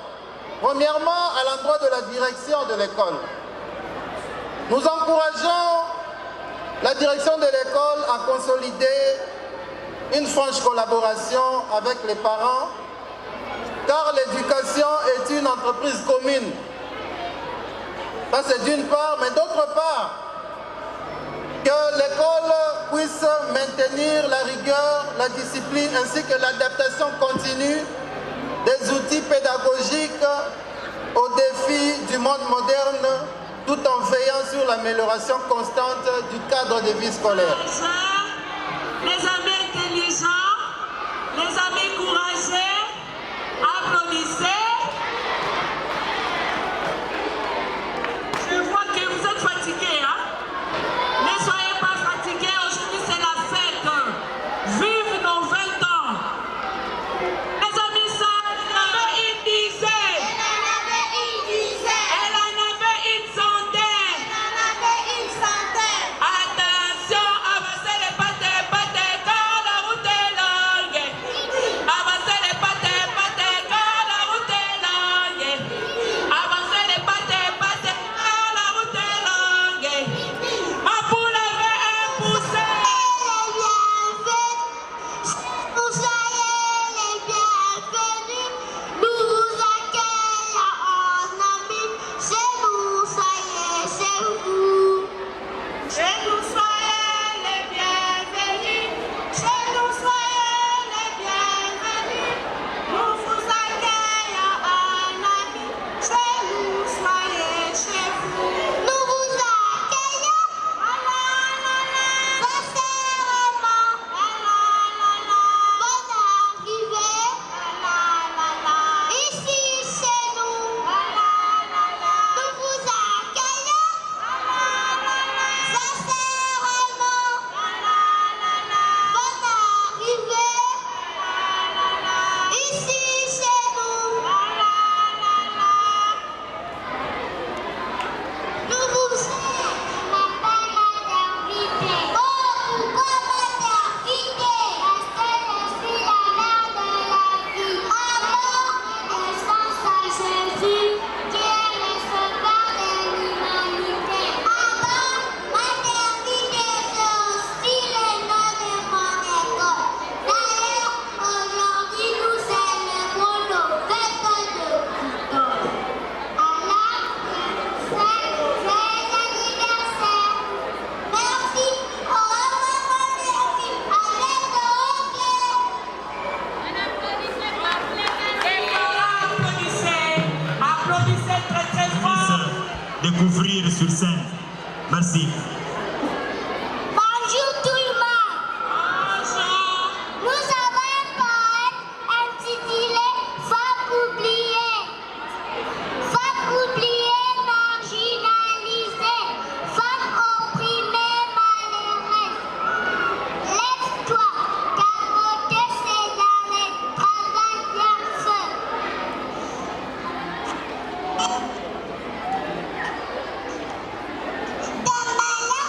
Premièrement, à l'endroit de la direction de l'école. Nous encourageons la direction de l'école à consolider une franche collaboration avec les parents, car l'éducation est une entreprise commune. Ça, c'est d'une part, mais d'autre part, que l'école puisse maintenir la rigueur, la discipline ainsi que l'adaptation continue des outils pédagogiques aux défis du monde moderne, tout en veillant sur l'amélioration constante du cadre de vie scolaire. Les amis intelligents, les amis courageux, applaudissez. Je vois que vous êtes fatigués, hein? Ne soyez pas fatigués, aujourd'hui c'est la fête. Vive nos 20 ans. Les amis, ça, elle en avait une dizaine. Elle en avait une centaine. Attention, avancez les pattes, car la route est longue. Avancez les pattes, car la route est longue. Avancez les pattes, car la route est longue. Ma poule avait un poussé. Vous soyez les bienvenus, nous accueillons en amis, chez nous soyez chez vous. Chez nous soyez les bienvenus, chez nous soyez les bienvenus, nous vous accueillons en amis, chez nous soyez chez vous. Nous vous accueillons, sincèrement, bonne arrivée, ici chez nous, nous vous accueillons, sincèrement, bonne arrivée, ici chez nous, nous vous maternité. Oh, pourquoi maternité? Parce que je suis la mère de la vie. Avant naissance à Jésus, qui est le sauveur de l'humanité. Avant maternité, c'est aussi le nom de mon école. D'ailleurs, aujourd'hui, nous célébrons nos 20 ans de Christophe. Alors, joyeux anniversaire. Merci. Au revoir, merci. Avec Applaudissez très très fort. Découvrir sur scène. Merci. Bonjour tout le monde. Bonjour. Nous avons un poème intitulé Femmes oubliées. Femmes oubliées, marginalisées. Femmes opprimées, malheureuses. Lève-toi, car voter c'est d'aller. Travaille bien seul. T'es malade.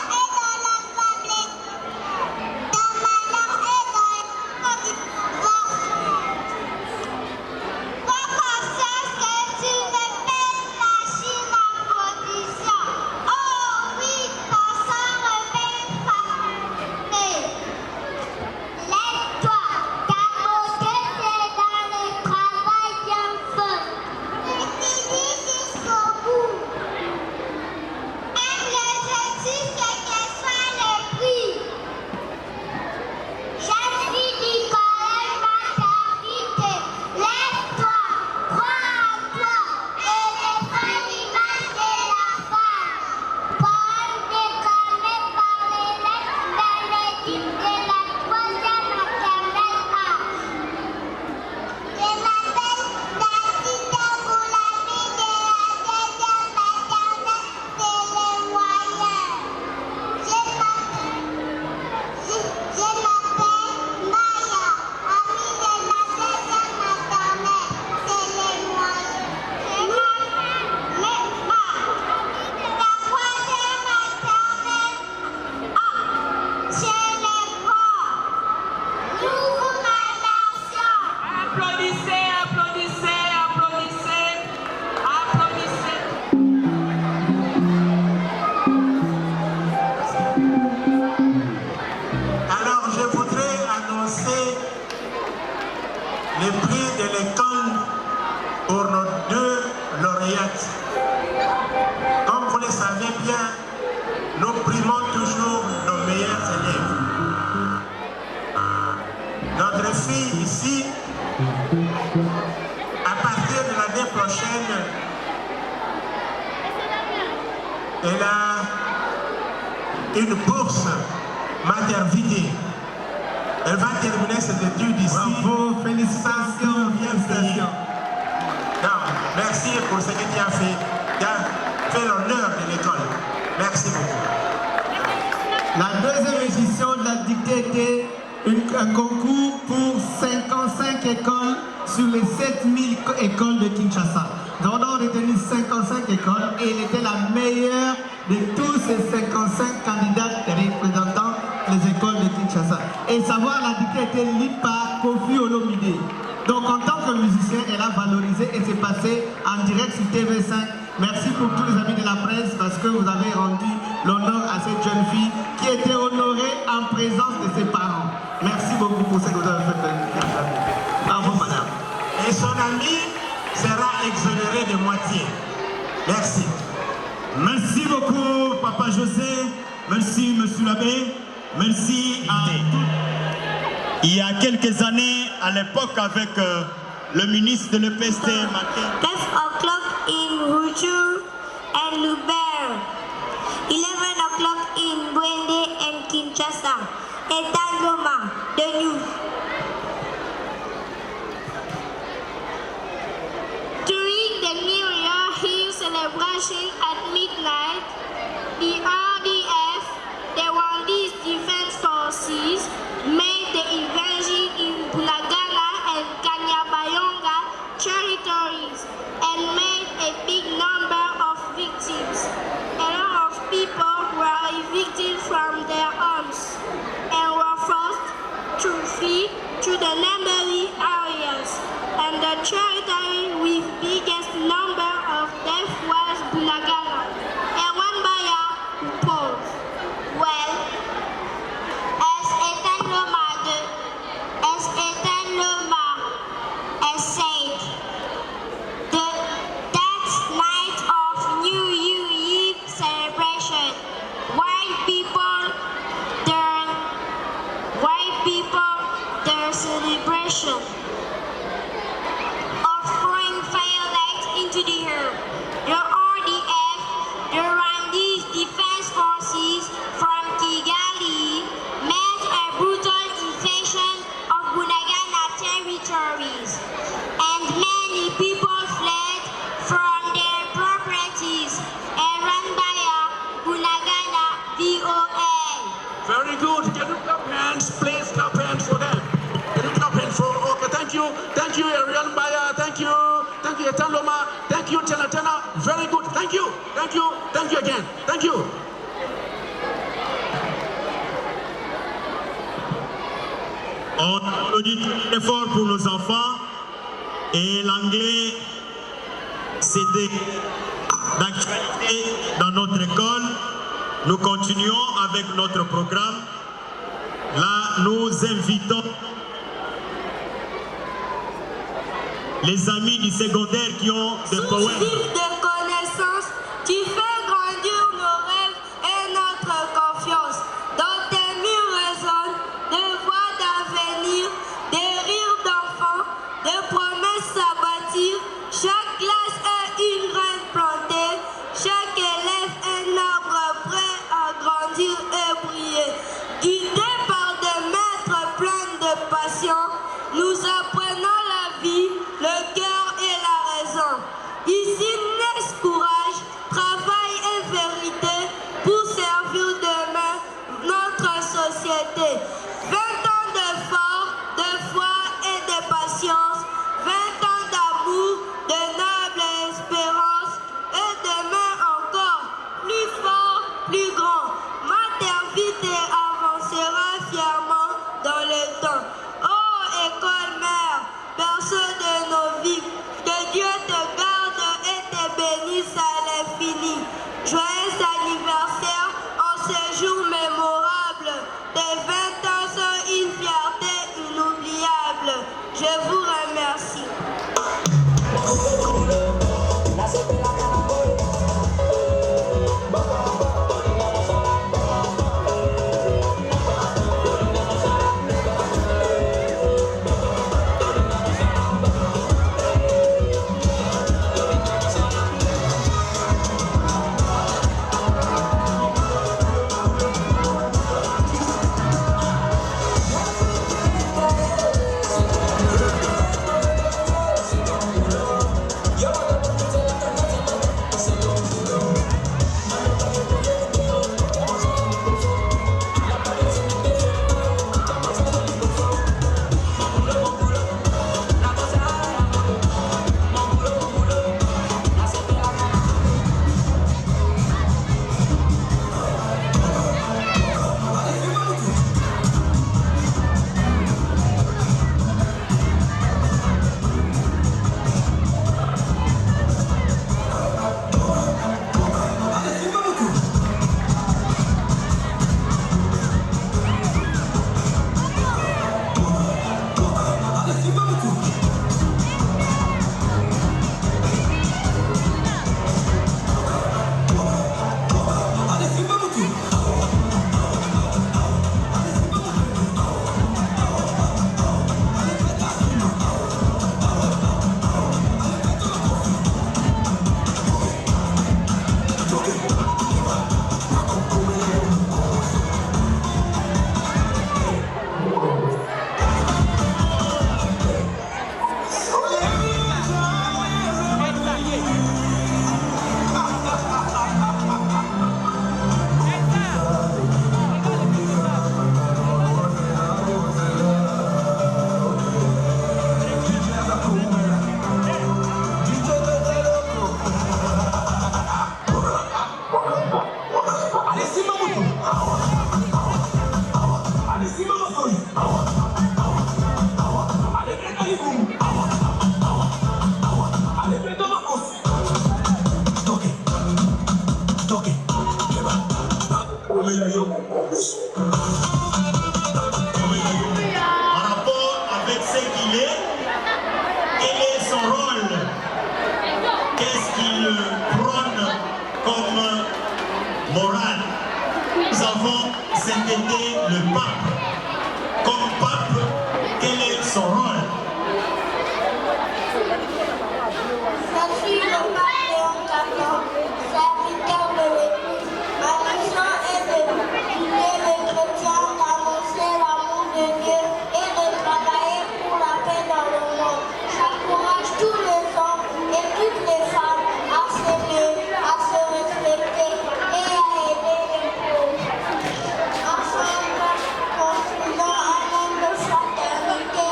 prix de l'école pour nos 2 lauréates. Comme vous le savez bien, nous primons toujours nos meilleurs élèves. Notre fille ici, à partir de l'année prochaine, elle a une bourse maternité. Elle va terminer ses études ici. Bravo, félicitations, félicitations. Non, merci pour ce que tu as fait. Tu as fait l'honneur de l'école. Merci beaucoup. La deuxième édition de la dictée était un concours pour 55 écoles sur les 7000 écoles de Kinshasa. Nous avons retenu 55 écoles et elle était la meilleure de tous ces 55 candidats représentant les écoles de Kinshasa. Et savoir, la dictée était lue par Kofi Olomide. Donc en tant que musicien, elle a valorisé et c'est passé en direct sur TV5. Merci pour tous les amis de la presse parce que vous avez rendu l'honneur à cette jeune fille qui était honorée en présence de ses parents. Merci beaucoup pour ce que vous avez fait. Bravo madame. Et son ami sera exonéré de moitié. Merci. Merci beaucoup, Papa José. Merci, Monsieur l'abbé. Merci à tous. Il y a quelques années, à l'époque, avec le ministre de l'EPST, 10 o'clock in Rujur and Lubero. 11 o'clock in Bwende and Kinshasa. Et Tangoma, the news. During the New Year Eve celebration at midnight, the RDF, the Rwandese Defense Forces, made the invasion in Bunagana and Kanyabayonga territories and made a big number of victims. A lot of people were evicted from their homes and were forced to flee to the neighboring areas. And the territory with biggest number of deaths was Bunagana and Wambaya Upol. Well, as Ethan Loma said, that night of New Year Eve celebration, white people, their celebration of throwing firelight into the air. The RDF, the Rwandese Defense Forces from Kigali, made a brutal invasion of Bunagana territories, and many people fled from their properties and ran via Bunagana VOA. Very good. Can you clap hands? Please clap hands for them. Can you clap hands for? Okay, thank you. Thank you, Ariel Mbaya. Thank you. Thank you, Etan Loma. Thank you, Tena. Very good. Thank you. Thank you. Thank you again. Thank you. On applaudit très fort pour nos enfants. Et l'anglais, c'est d'actualité dans notre école. Nous continuons avec notre programme. Là, nous invitons les amis du secondaire qui ont des poèmes. De connaissances qui fait grandir nos rêves et notre confiance. Dans tes murs résonnent des voix d'avenir, des rires d'enfants, des promesses à bâtir. Chaque classe est une graine plantée, chaque élève un arbre prêt à grandir et briller. Guidés par des maîtres pleins de passion, nous apprenons la vie, le cœur et la raison. Ici l'école, qu'est-ce qu'il prône comme morale? Nous avons cet été le pape. Comme pape, quel est son rôle? Je suis le pape Léon XIV, serviteur de l'Église. Ma mission est de guider les chrétiens, d'annoncer l'amour de Dieu et de travailler pour la paix dans le monde. J'encourage tous les hommes et toutes les femmes à s'aimer, à se respecter et à aider les pauvres. Ensemble, construisons un monde de fraternité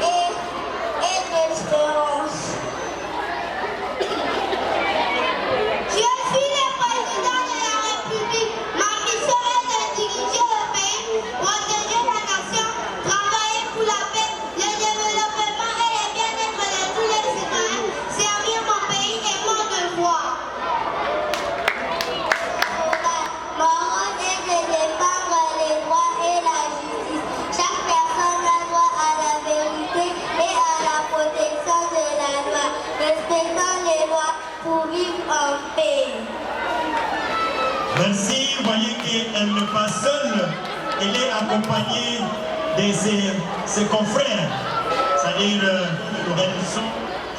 et d'espérance. Je suis le président de la République. Ma mission est de diriger le pays, protéger la nation, travailler pour la paix, le développement et le bien-être de tous les citoyens, servir mon pays et mon devoir. Mon rôle est de défendre les droits et la justice. Chaque personne a droit à la vérité et à la protection de la loi. Respectons les lois pour vivre en paix. Merci, vous voyez qu'elle n'est pas seule, elle est accompagnée de ses confrères, c'est-à-dire elles sont...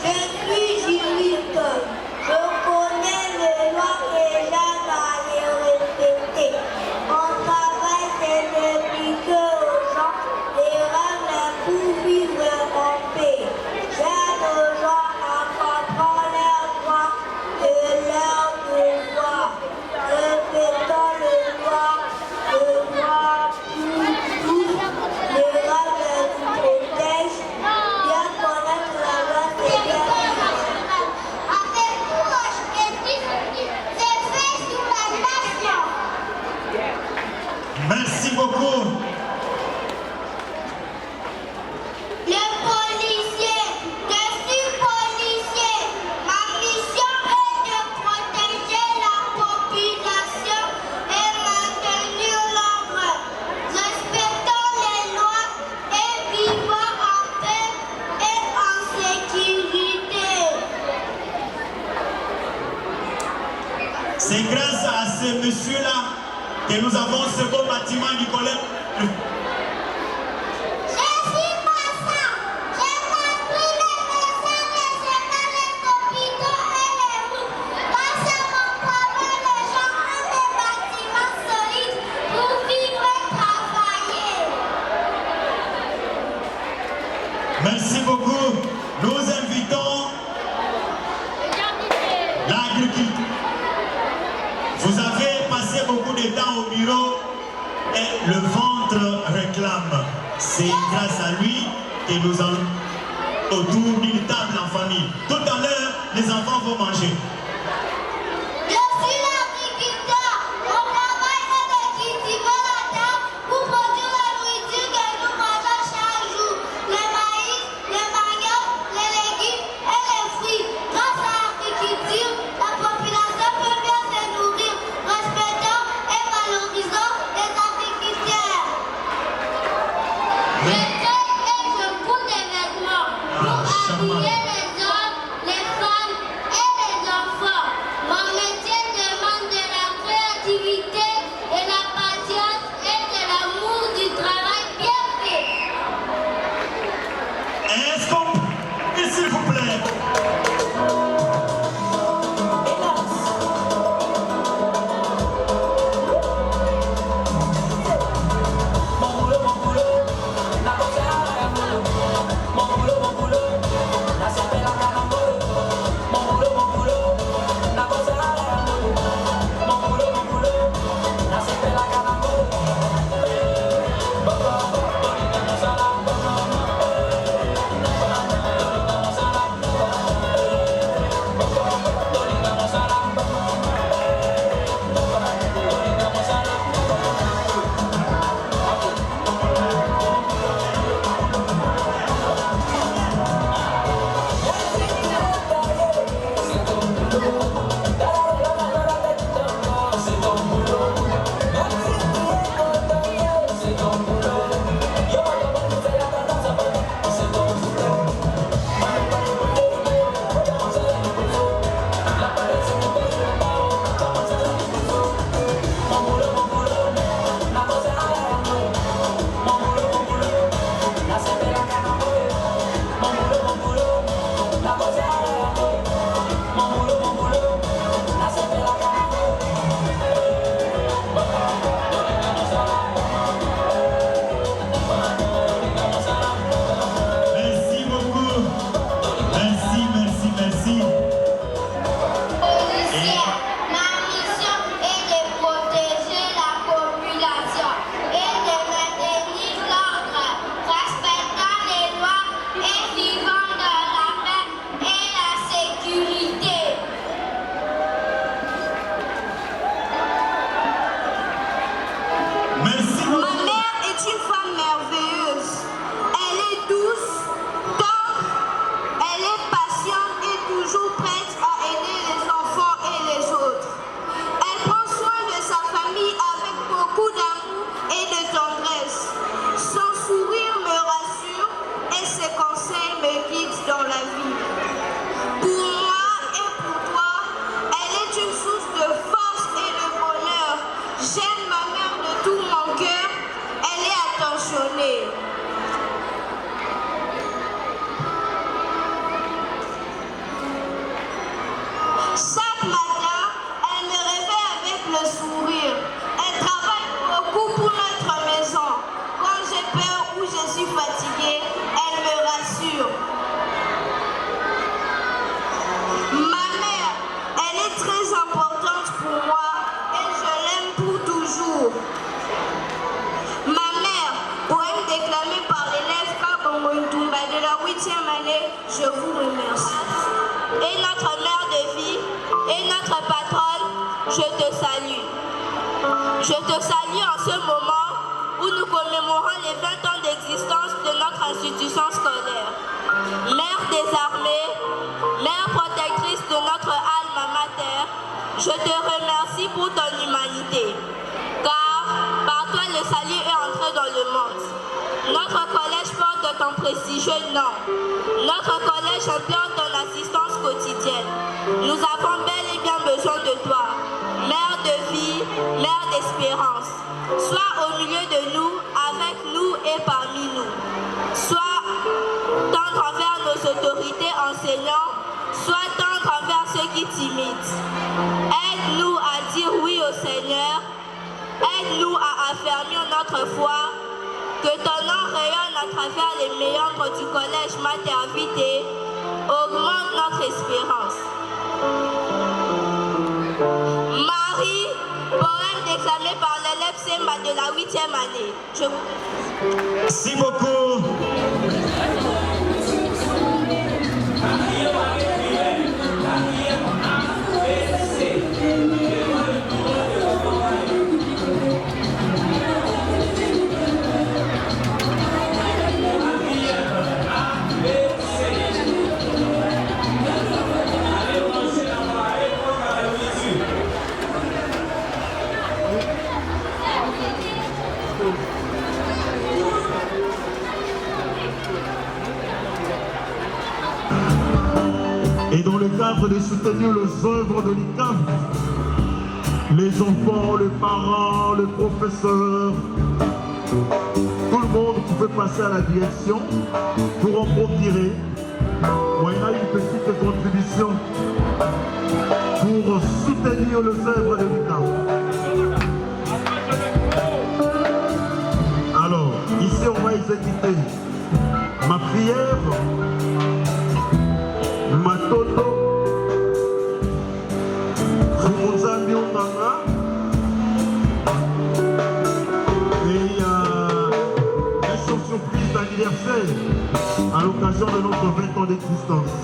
Je suis juriste. Je connais les lois et j'aime à les respecter. Mon travail, c'est d'expliquer aux gens les règles pour vivre en paix. J'aide aux gens à comprendre leurs droits et leurs devoirs. Respectons le droit pour tous, les règles qui protègent. Bien connaître la loi, c'est bien. Avec courage et discipline, c'est fait sur la nation. Merci beaucoup. Les policiers, je suis policier. Ma mission est de protéger la population et maintenir l'ordre. Respectons les lois et vivons en paix et en sécurité. C'est grâce à ce monsieur-là que nous avons ce beau bâtiment du collège. Je suis passant. J'ai construit les maisons, les écoles, les hôpitaux et les routes. Grâce à mon travail, les gens ont des bâtiments solides pour vivre et travailler. Merci beaucoup. Nous invitons l'agriculture. Vous avez passé beaucoup de temps au bureau et le ventre réclame. C'est grâce à lui que nous allons autour d'une table en famille. Tout à l'heure, les enfants vont manger. Je suis l'agriculteur. Mon travail est de cultiver la terre pour produire la nourriture que nous mangeons chaque jour. Le maïs, le manioc, les légumes et les fruits. Grâce à l'agriculture, la population peut bien se nourrir. Respectons et valorisons les agriculteurs. Je crée et je couds des vêtements pour habiller les hommes, les femmes et les enfants. Mon métier demande de la créativité, de la patience et de l'amour du travail bien fait. Est-ce qu'on peut, s'il vous plaît? je vous remercie. Et notre mère de vie, et notre patronne, je te salue. Je te salue en ce moment où nous commémorons les 20 ans d'existence de notre institution scolaire. Mère des armées, mère protectrice de notre alma mater, je te remercie pour ton humanité, car par toi le salut est entré dans le monde. Notre collège porte ton prestigieux nom. Notre collège implore ton assistance quotidienne. Nous avons bel et bien besoin de toi, mère de vie, mère d'espérance. Sois au milieu de nous, avec nous et parmi nous. Sois tendre envers nos autorités enseignants, sois tendre envers ceux qui t'imitent. Aide-nous à dire oui au Seigneur, aide-nous à affermir notre foi, que ton nom rayonne à travers les méandres du collège Mater Vitae, augmente notre espérance. Marie, poème déclamé par l'élève Semba de la 8e année. Je vous... Merci beaucoup. Et dans le cadre de soutenir les œuvres de l'ICAF, les enfants, les parents, les professeurs, tout le monde pouvait passer à la direction pour en procurer. On a une petite contribution pour soutenir les œuvres de l'ICAF. Alors, ici on va exécuter ma prière, Matoto, Fumunzambi Onganga, et il y a une surprise d'anniversaire à l'occasion de notre 20 ans d'existence.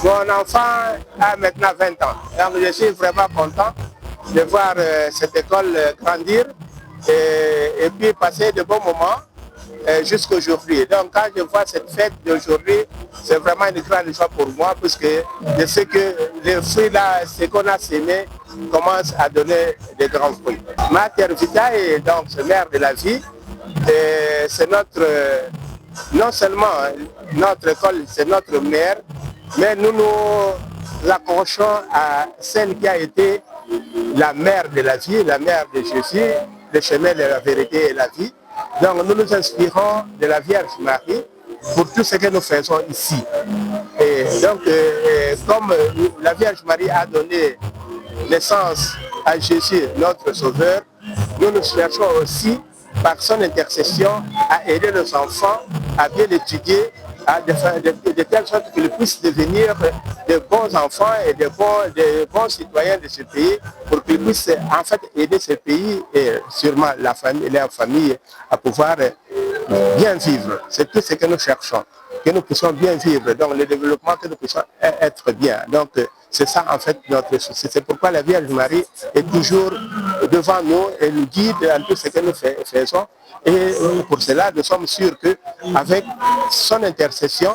Mon enfant a maintenant 20 ans. Donc je suis vraiment content de voir cette école grandir et puis passer de bons moments jusqu'aujourd'hui. Donc quand je vois cette fête d'aujourd'hui, c'est vraiment une grande joie pour moi puisque je sais que les fruits là, ce qu'on a sémé, commence à donner de grands fruits. Mater Vitae, donc mère de la vie, c'est notre, non seulement notre école, c'est notre mère, mais nous nous accrochons à celle qui a été la mère de la vie, la mère de Jésus, le chemin de la vérité et la vie. Donc nous nous inspirons de la Vierge Marie pour tout ce que nous faisons ici. Et donc comme la Vierge Marie a donné naissance à Jésus, notre Sauveur, nous nous cherchons aussi par son intercession à aider nos enfants à bien étudier, de telle sorte qu'ils puissent devenir de bons enfants et de bons citoyens de ce pays pour qu'ils puissent en fait aider ce pays et sûrement leur famille à pouvoir bien vivre. C'est tout ce que nous cherchons, que nous puissions bien vivre, donc le développement, que nous puissions être bien. Donc c'est ça en fait notre souci. C'est pourquoi la Vierge Marie est toujours devant nous et nous guide dans tout ce que nous faisons. Et pour cela, nous sommes sûrs qu'avec son intercession,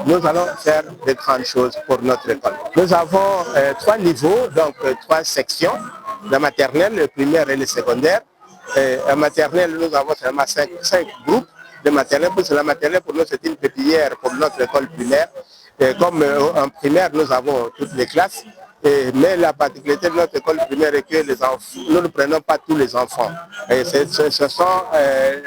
nous allons faire de grandes choses pour notre école. Nous avons 3 niveaux, donc 3 sections, la maternelle, le primaire et le secondaire. En maternelle, nous avons seulement 5 groupes de maternelle. Parce que la maternelle, pour nous, c'est une pépinière pour notre école primaire. Et comme en primaire, nous avons toutes les classes. Mais la particularité de notre école primaire est que nous ne prenons pas tous les enfants. Et ce sont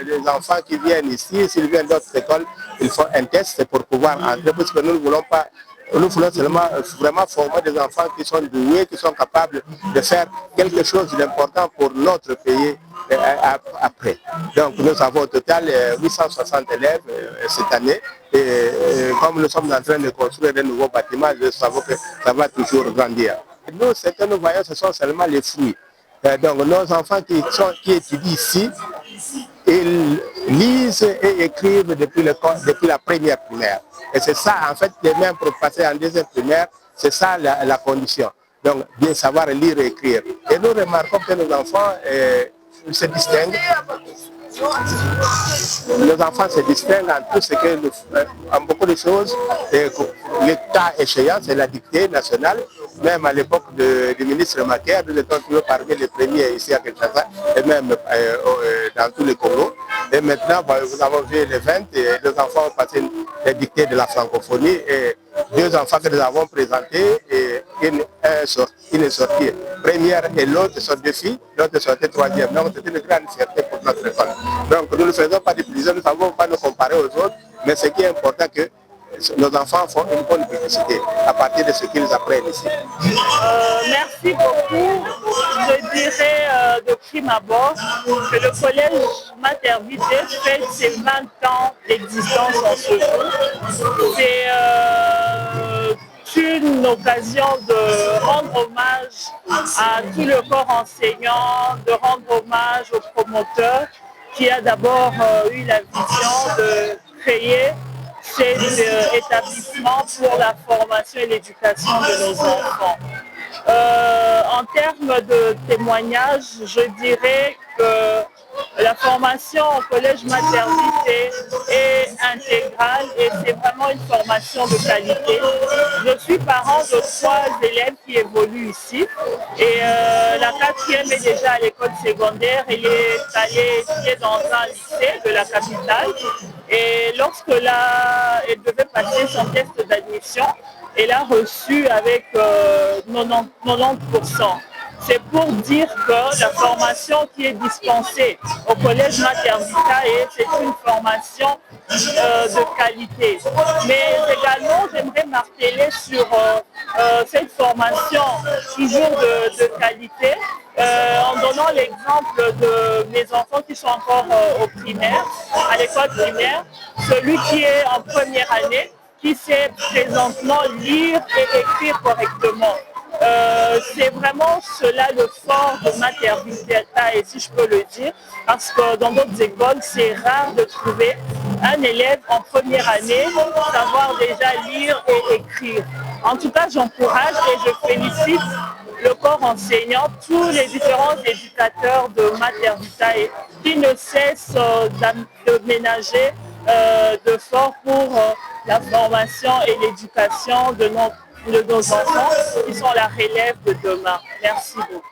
les enfants qui viennent ici. S'ils viennent d'autres écoles, ils font un test pour pouvoir entrer, parce que nous ne voulons pas. Nous voulons seulement vraiment former des enfants qui sont doués, qui sont capables de faire quelque chose d'important pour notre pays après. Donc nous avons au total 860 élèves cette année. Et comme nous sommes en train de construire de nouveaux bâtiments, je sais que ça va toujours grandir. Nous, ce que nous voyons, ce sont seulement les fruits. Donc nos enfants qui étudient ici, ils lisent et écrivent depuis la première primaire. Et c'est ça, en fait, même pour passer en deuxième primaire, c'est ça la condition. Donc, bien savoir lire et écrire. Et nous remarquons que nos enfants se distinguent. Nos enfants se distinguent en tout ce que en beaucoup de choses. L'État échéant, c'est la dictée nationale. Même à l'époque du ministre Macaire, nous étions toujours parmi les premiers ici à Kinshasa et même dans tous les Congo. Et maintenant, vous avez vu les 20 et 2 enfants ont passé les dictées de la francophonie et 2 enfants que nous avons présentés et une est sortie première et l'autre sont 2 filles, l'autre sortie 3e. Donc c'est une grande fierté pour notre école. Donc nous ne faisons pas de plaisir, nous ne savons pas nous comparer aux autres, mais ce qui est important, que nos enfants font une bonne publicité à partir de ce qu'ils apprennent ici. Merci beaucoup. Je dirais de prime abord que le collège Mater Vitae fête ses 20 ans d'existence en ce jour. C'est une occasion de rendre hommage à tout le corps enseignant, de rendre hommage aux promoteurs qui a d'abord eu la vision de créer cet établissement pour la formation et l'éducation de nos enfants. En termes de témoignages, je dirais que la formation au collège Mater Vitae est intégrale et c'est vraiment une formation de qualité. Je suis parent de 3 élèves qui évoluent ici et la 4e est déjà à l'école secondaire. Elle est allée étudier dans un lycée de la capitale et lorsque elle devait passer son test d'admission, elle a reçu avec 90%. C'est pour dire que la formation qui est dispensée au collège Mater Vitae, c'est une formation de qualité. Mais également, j'aimerais marteler sur cette formation toujours de qualité, en donnant l'exemple de mes enfants qui sont encore au primaire, à l'école primaire, celui qui est en première année, qui sait présentement lire et écrire correctement. C'est vraiment cela le fort de Mater Vitae, si je peux le dire, parce que dans d'autres écoles, c'est rare de trouver un élève en première année savoir déjà lire et écrire. En tout cas, j'encourage et je félicite le corps enseignant, tous les différents éducateurs de Mater Vitae qui ne cessent de ménager d'efforts pour la formation et l'éducation de nos enfants qui sont la relève de demain. Merci beaucoup.